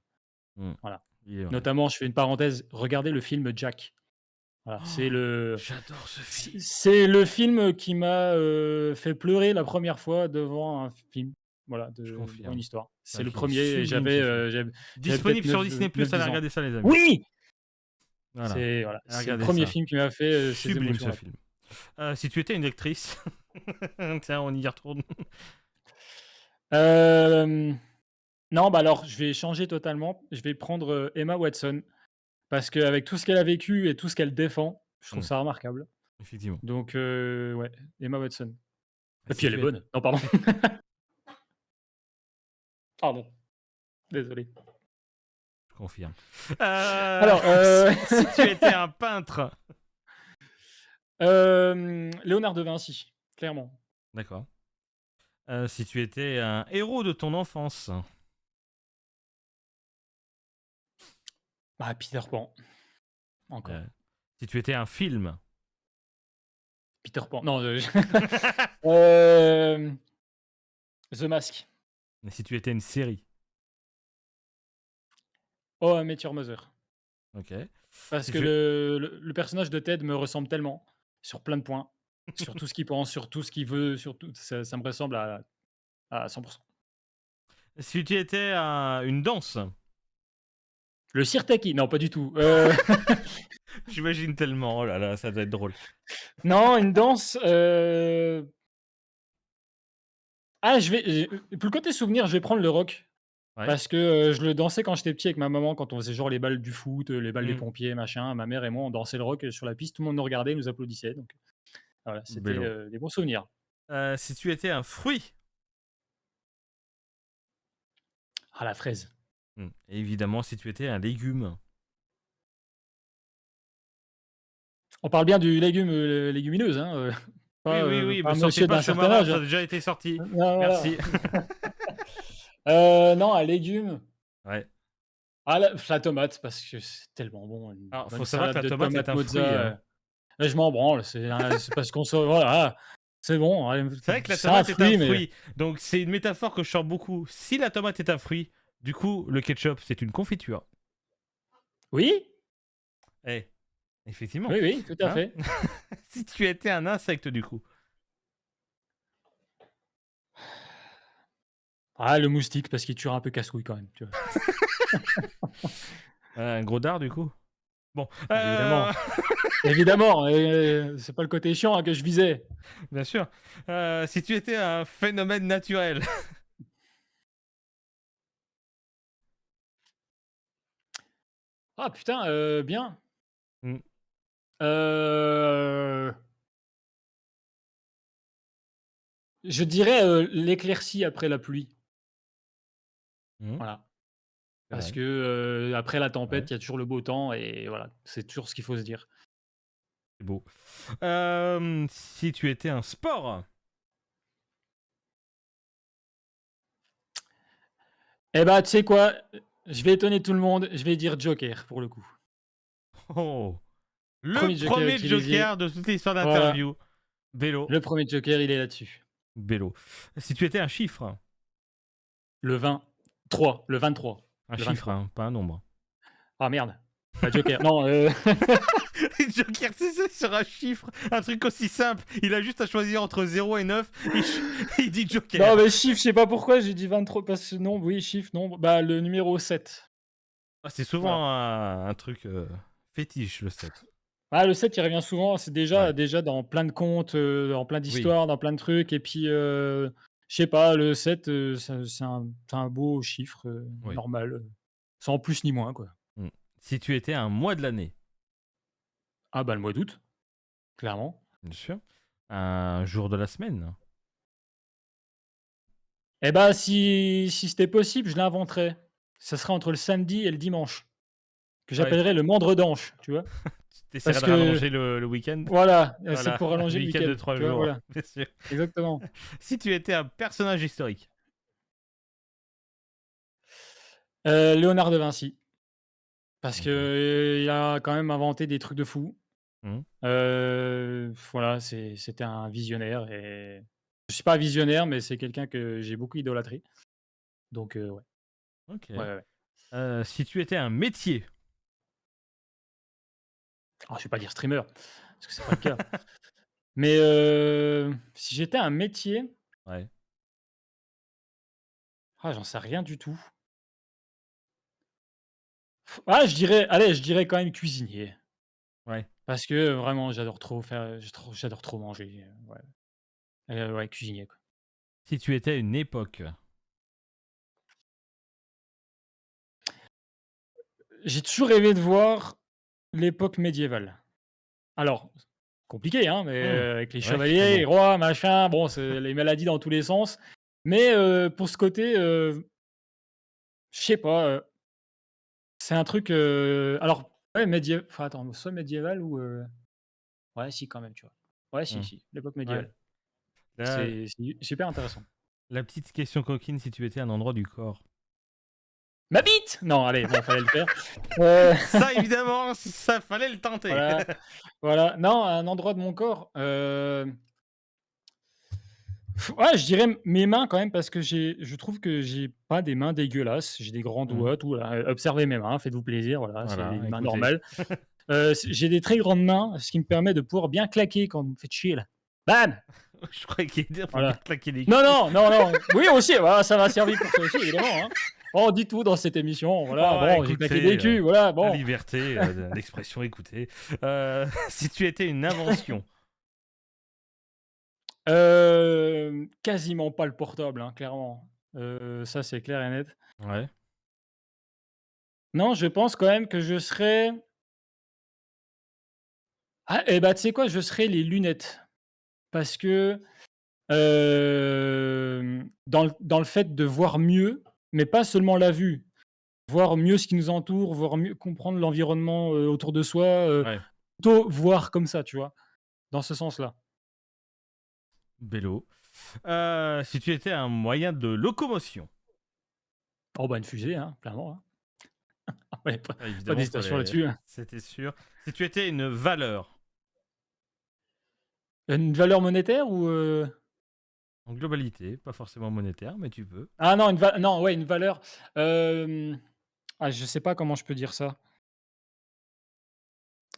mmh, Voilà. il est vrai. Notamment, je fais une parenthèse, regardez le film Jack. Voilà, Oh, j'adore ce film. c'est le film qui m'a, fait pleurer la première fois devant un film, voilà, Je devant une confirme. histoire. C'est C'est un le film premier et sublime ce film. j'avais peut-être Disponible sur Disney+, allez 9-10 ans. regarder ça les amis. Oui! Voilà, allez C'est le regarder premier ça. film qui m'a fait, ces Sublime ce émotions-là. film. Si tu étais une actrice? Tiens, on y retourne. Hem, Non, bah, alors je vais changer totalement. Je vais prendre, Emma Watson parce qu'avec tout ce qu'elle a vécu et tout ce qu'elle défend, je trouve Mmh, ça remarquable. effectivement. Donc ouais, Emma Watson. Et puis Si elle est tu es bonne. Non, pardon. Pardon, désolé. Je confirme. Alors, Si tu étais un peintre. Léonard de Vinci, clairement. D'accord. Si tu étais un héros de ton enfance. Bah, Peter Pan, encore. Heu, Si tu étais un film. Peter Pan, non, hem, The Mask. Et si tu étais une série. Oh, I Met Your Mother. OK. Parce Si que tu le personnage de Ted me ressemble tellement, sur plein de points, sur tout ce qu'il pense, sur tout ce qu'il veut, sur tout ça me ressemble à 100. si tu étais un une danse. Le sirtaki, non, pas du tout. J'imagine tellement. Oh là là, ça doit être drôle. Non, une danse, ah, je vais pour le côté souvenir, je vais prendre le rock Ouais. parce que, je le dansais quand j'étais petit avec ma maman, quand on faisait genre les balles du foot, les balles des Mmh. pompiers, machin. Ma mère et moi, on dansait le rock, sur la piste, tout le monde nous regardait, nous applaudissait, donc voilà, c'était, Bello. des bons souvenirs. Si tu étais un fruit. Ah, la fraise. Et évidemment, si tu étais un légume. On parle bien du légume, légumineuse, hein, Oui, oui, oui, pas me sortez monsieur pas d'un certain Chaumarin, âge, ça a hein. déjà été sorti. Voilà. Merci. Non, un légume, Ouais. ah la tomate parce que c'est tellement bon, une Alors, faut bonne savoir que salade la de tomate est tomates un fruit, mozza, hein. je m'en branle, c'est parce qu'on se voilà, c'est bon, allez, C'est vrai que la c'est un tomate est un fruit, mais fruit, donc c'est une métaphore que je sors beaucoup. Si la tomate est un fruit, du coup, le ketchup, c'est une confiture. oui, Eh, effectivement. oui, oui, tout à Hein. fait. Si tu étais un insecte, du coup. Ah, le moustique parce qu'il tuera un peu casse-couille quand même, tu vois? Un gros dard, du coup. Bon, Évidemment, évidemment, c'est pas le côté chiant, hein, que je visais. bien sûr. Si tu étais un phénomène naturel. Ah putain, bien. Mmh. Heu, je dirais, l'éclaircie après la pluie, Mmh. voilà. C'est Parce vrai. que, après la Ouais, tempête, il y a toujours le beau temps et voilà, c'est toujours ce qu'il faut se dire. c'est beau. Si tu étais un sport. Eh bah, tu sais quoi? Je vais étonner tout le monde, je vais dire Joker pour le coup. Oh, le Premier Joker premier utilisé, Joker de toute l'histoire voilà, d'interview. Bélo. le premier Joker, il est là-dessus. Bélo. Si tu étais un chiffre. Le 23, le 23, Un le chiffre, 23. hein, pas un nombre. Ah merde, bah, Joker, non, Joker, c'est sur un chiffre, un truc aussi simple. Il a juste à choisir entre 0 et 9. Il dit non, Joker. mais chiffre, je sais pas pourquoi j'ai dit 23 parce que nombre, oui, chiffre, nombre, bah, le numéro 7. Ah, c'est Voilà. souvent un truc fétiche, le 7. Ah, le 7 il revient souvent, c'est Ouais. déjà dans plein de contes, dans plein Oui. d'histoires, dans plein de trucs et puis, je sais pas, le 7 c'est un beau chiffre, Oui. normal, sans plus ni moins, quoi. Mm. Si tu étais un mois de l'année, Ah bah, le mois d'août, clairement. bien sûr. Un jour de la semaine. Et bah, si c'était possible, je l'inventerais. Ça serait entre le samedi et le dimanche, que Ouais. j'appellerais le mandredanche, tu vois? Tu essaieras Parce de que rallonger le week-end. voilà, c'est Voilà, pour un rallonger le week-end de week-end, 3 tu vois? jours, Voilà, bien sûr. exactement. Si tu étais un personnage historique. Léonard de Vinci, parce D'accord. que il a quand même inventé des trucs de fou. Mhm. Voilà, c'était un visionnaire et je suis pas visionnaire, mais c'est quelqu'un que j'ai beaucoup idolâtré. Donc ouais. Ok. Ouais, ouais, ouais. Si tu étais un métier. Alors je vais pas dire streamer, parce que c'est pas le cas. Mais si j'étais un métier, Ouais. ah j'en sais rien du tout. Ah je dirais quand même cuisinier. Ouais. Parce que, vraiment j'adore trop manger, ouais. Ouais, cuisinier quoi. Si tu étais une époque. j'ai toujours rêvé de voir l'époque médiévale. Alors, compliqué, hein, mais Hmm, avec les ouais, mais chevaliers, les bon. rois, machin, bon, c'est les maladies dans tous les sens. Mais pour ce côté, je sais pas, c'est un truc, alors ouais, enfin attends, soit médiéval ou ouais, si quand même, tu vois? Ouais, si, Hmm, si, l'époque ouais. médiévale. Là, C'est super intéressant. la petite question coquine, si tu étais un endroit du corps. Ma bite! Non, allez, bon, fallait le faire. Heu, Ça, évidemment, ça fallait le tenter. voilà, voilà. Non, un endroit de mon corps, ouais, je dirais mes mains quand même parce que je trouve que j'ai pas des mains dégueulasses. J'ai des grands Hmm, doigts, tout, voilà, observez mes mains, faites-vous plaisir, voilà, c'est voilà, des mains écoutez. normales. J'ai des très grandes mains, ce qui me permet de pouvoir bien claquer quand vous me faites chier là. Bam! Je croyais qu'il allait dire pour bien Voilà. claquer les Non, culs. non, non, non. Oui aussi, voilà, ça m'a servi pour ça aussi évidemment, hein. On dit tout dans cette émission, voilà, Oh, bon, j'ai claqué des écoutez, culs, voilà, la bon. liberté d'expression, écoutez. Si tu étais une invention, Quasiment pas le portable, hein, clairement. Ça, c'est clair et net. ouais. Non, je pense quand même que je serais ah et bah, tu sais quoi? Je serais les lunettes parce que, dans le fait de voir mieux, mais pas seulement la vue, voir mieux ce qui nous entoure, voir mieux comprendre l'environnement, autour de soi, Ouais, plutôt voir comme ça, tu vois? Dans ce sens-là. vélo. Si tu étais un moyen de locomotion, Oh bah, une fusée, hein, clairement, hein. Ouais, ah, pas évidemment, d'hésitation là-dessus, hein. c'était sûr. Si tu étais une valeur, Une valeur monétaire ou, en globalité, pas forcément monétaire, mais tu peux. Ah non, non, ouais, une valeur, hem, je sais pas comment je peux dire ça.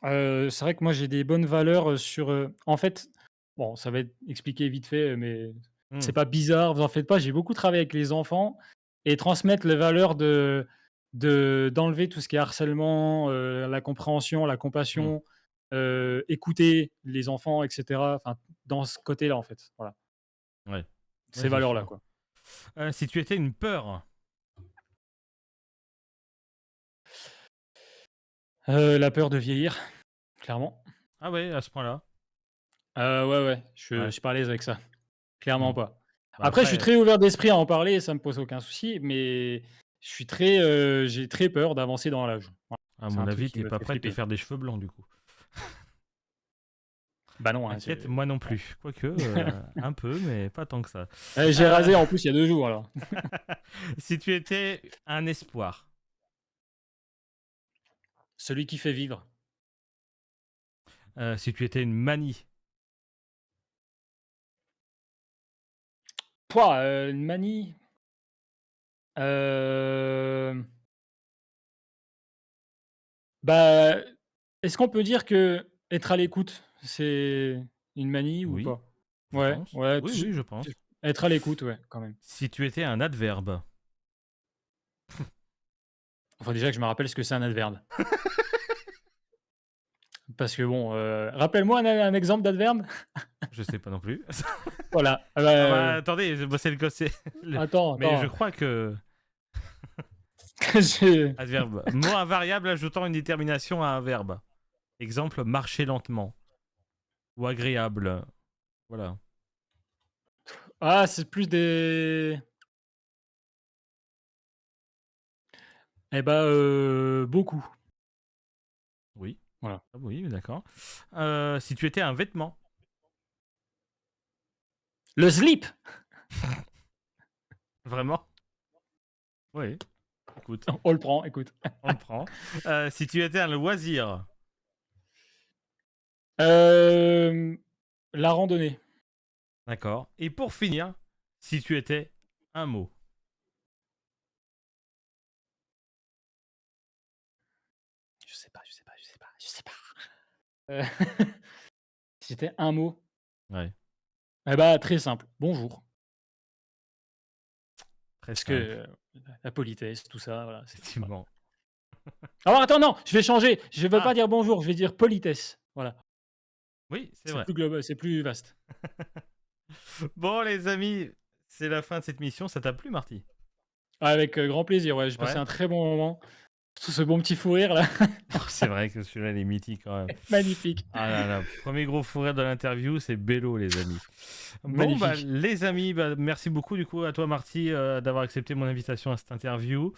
C'est vrai que moi j'ai des bonnes valeurs, sur, en fait, bon, ça va être expliqué vite fait, mais Hmm, c'est pas bizarre, vous en faites pas. J'ai beaucoup travaillé avec les enfants et transmettre les valeurs d'enlever tout ce qui est harcèlement, la compréhension, la hmm, compassion, écouter les enfants et cetera, enfin, dans ce côté-là, en fait, voilà. ouais, ouais, Ces c'est valeurs-là, sûr. quoi. Si tu étais une peur, La peur de vieillir, clairement. ah ouais, à ce point-là. Ouais, ouais, je Ouais. suis pas à l'aise avec ça. Clairement Hmm. pas. Bah Après, je suis après, très ouvert d'esprit à en parler, ça me pose aucun souci, mais j'ai très peur d'avancer dans l'âge. Voilà, à c'est mon un truc avis, qui t'es me pas fait prêt de te flipper. faire des cheveux blancs du coup. Bah non, hein, T'inquiète, c'est moi non ouais. plus. Quoique, un peu, mais pas tant que ça. J'ai Euh, rasé en plus il y a 2 jours alors. si tu étais un espoir, Celui qui fait vivre. si tu étais une manie, Pouah, une manie, hem, bah, est-ce qu'on peut dire que être à l'écoute, c'est une manie ou oui, pas? je Ouais, pense. ouais, Oui, oui, je pense. être à l'écoute, ouais, quand même. Si tu étais un adverbe, Enfin déjà que je me rappelle ce que c'est un adverbe. Parce que bon, rappelle-moi un exemple d'adverbe? je sais pas non plus. Voilà, ah Ah bah bah, attendez, moi, c'est attends, mais je attends, crois que j'ai adverbe, mot invariable ajoutant une détermination à un verbe. Exemple, marcher lentement ou agréable. Voilà. c'est plus des bah, beaucoup, Oui. voilà. Ah oui, d'accord. Si tu étais un vêtement, Le slip! vraiment? Oui. Écoute, On le prend, écoute. on le prend. Si tu étais un loisir, Hem, la randonnée. d'accord. Et pour finir, si tu étais un mot. Je sais pas, je sais pas, je sais pas, je sais pas. Heu, si c'était un mot, Ouais, bah, très simple, bonjour. très Parce que, simple, la politesse, tout ça, voilà, c'est voilà. effectivement. Alors attends, non, je vais changer, je veux pas Ah, dire bonjour, je vais dire politesse, voilà. oui, c'est C'est vrai. plus global, c'est plus vaste. Bon, les amis, c'est la fin de cette mission. Ça t'a plu, Marty? Avec, grand plaisir, ouais, j'ai passé Ouais. un très bon moment. Tout ce bon petit fou rire là, Oh, c'est vrai que celui-là, il est mythique quand même. magnifique. Ah là là, premier gros fou rire de l'interview, c'est Bello, les amis. Bon, bah, Magnifique. les amis, bah, merci beaucoup du coup à toi, Marty, d'avoir accepté mon invitation à cette interview.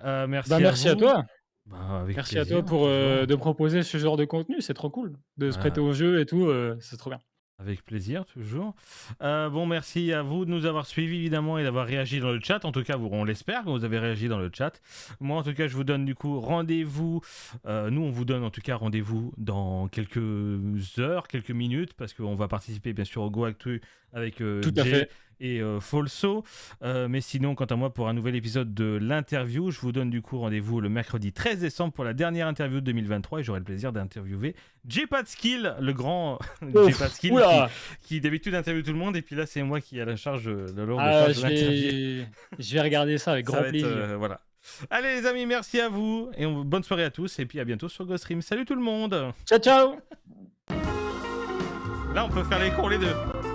Merci Bah, à merci à vous. toi. Bah, avec Merci à toi plaisir, pour toujours. de proposer ce genre de contenu, c'est trop cool. De se Voilà. prêter au jeu et tout, c'est trop bien. Avec plaisir, toujours. Bon, merci à vous de nous avoir suivis, évidemment, et d'avoir réagi dans le chat. En tout cas, on l'espère que vous avez réagi dans le chat. Moi, en tout cas, je vous donne du coup rendez-vous. Nous, on vous donne en tout cas rendez-vous dans quelques heures, quelques minutes, parce qu'on va participer, bien sûr, au Go Actu avec Tout à Jay fait. et Folso. Mais sinon, quant à moi, pour un nouvel épisode de l'interview, je vous donne du coup rendez-vous le mercredi 13 décembre pour la dernière interview de 2023 et j'aurai le plaisir d'interviewer Jay Patskill, le grand Jay Ouf, Patskill oula. qui d'habitude interviewe tout le monde et puis là c'est moi qui ai la charge le lourde Ah, charge de l'interview. je vais regarder ça avec Ça grand va être plaisir. voilà. Allez les amis, merci à vous et bonne soirée à tous et puis à bientôt sur Ghost Stream. Salut tout le monde. Ciao, ciao. Là on peut faire les cons les deux.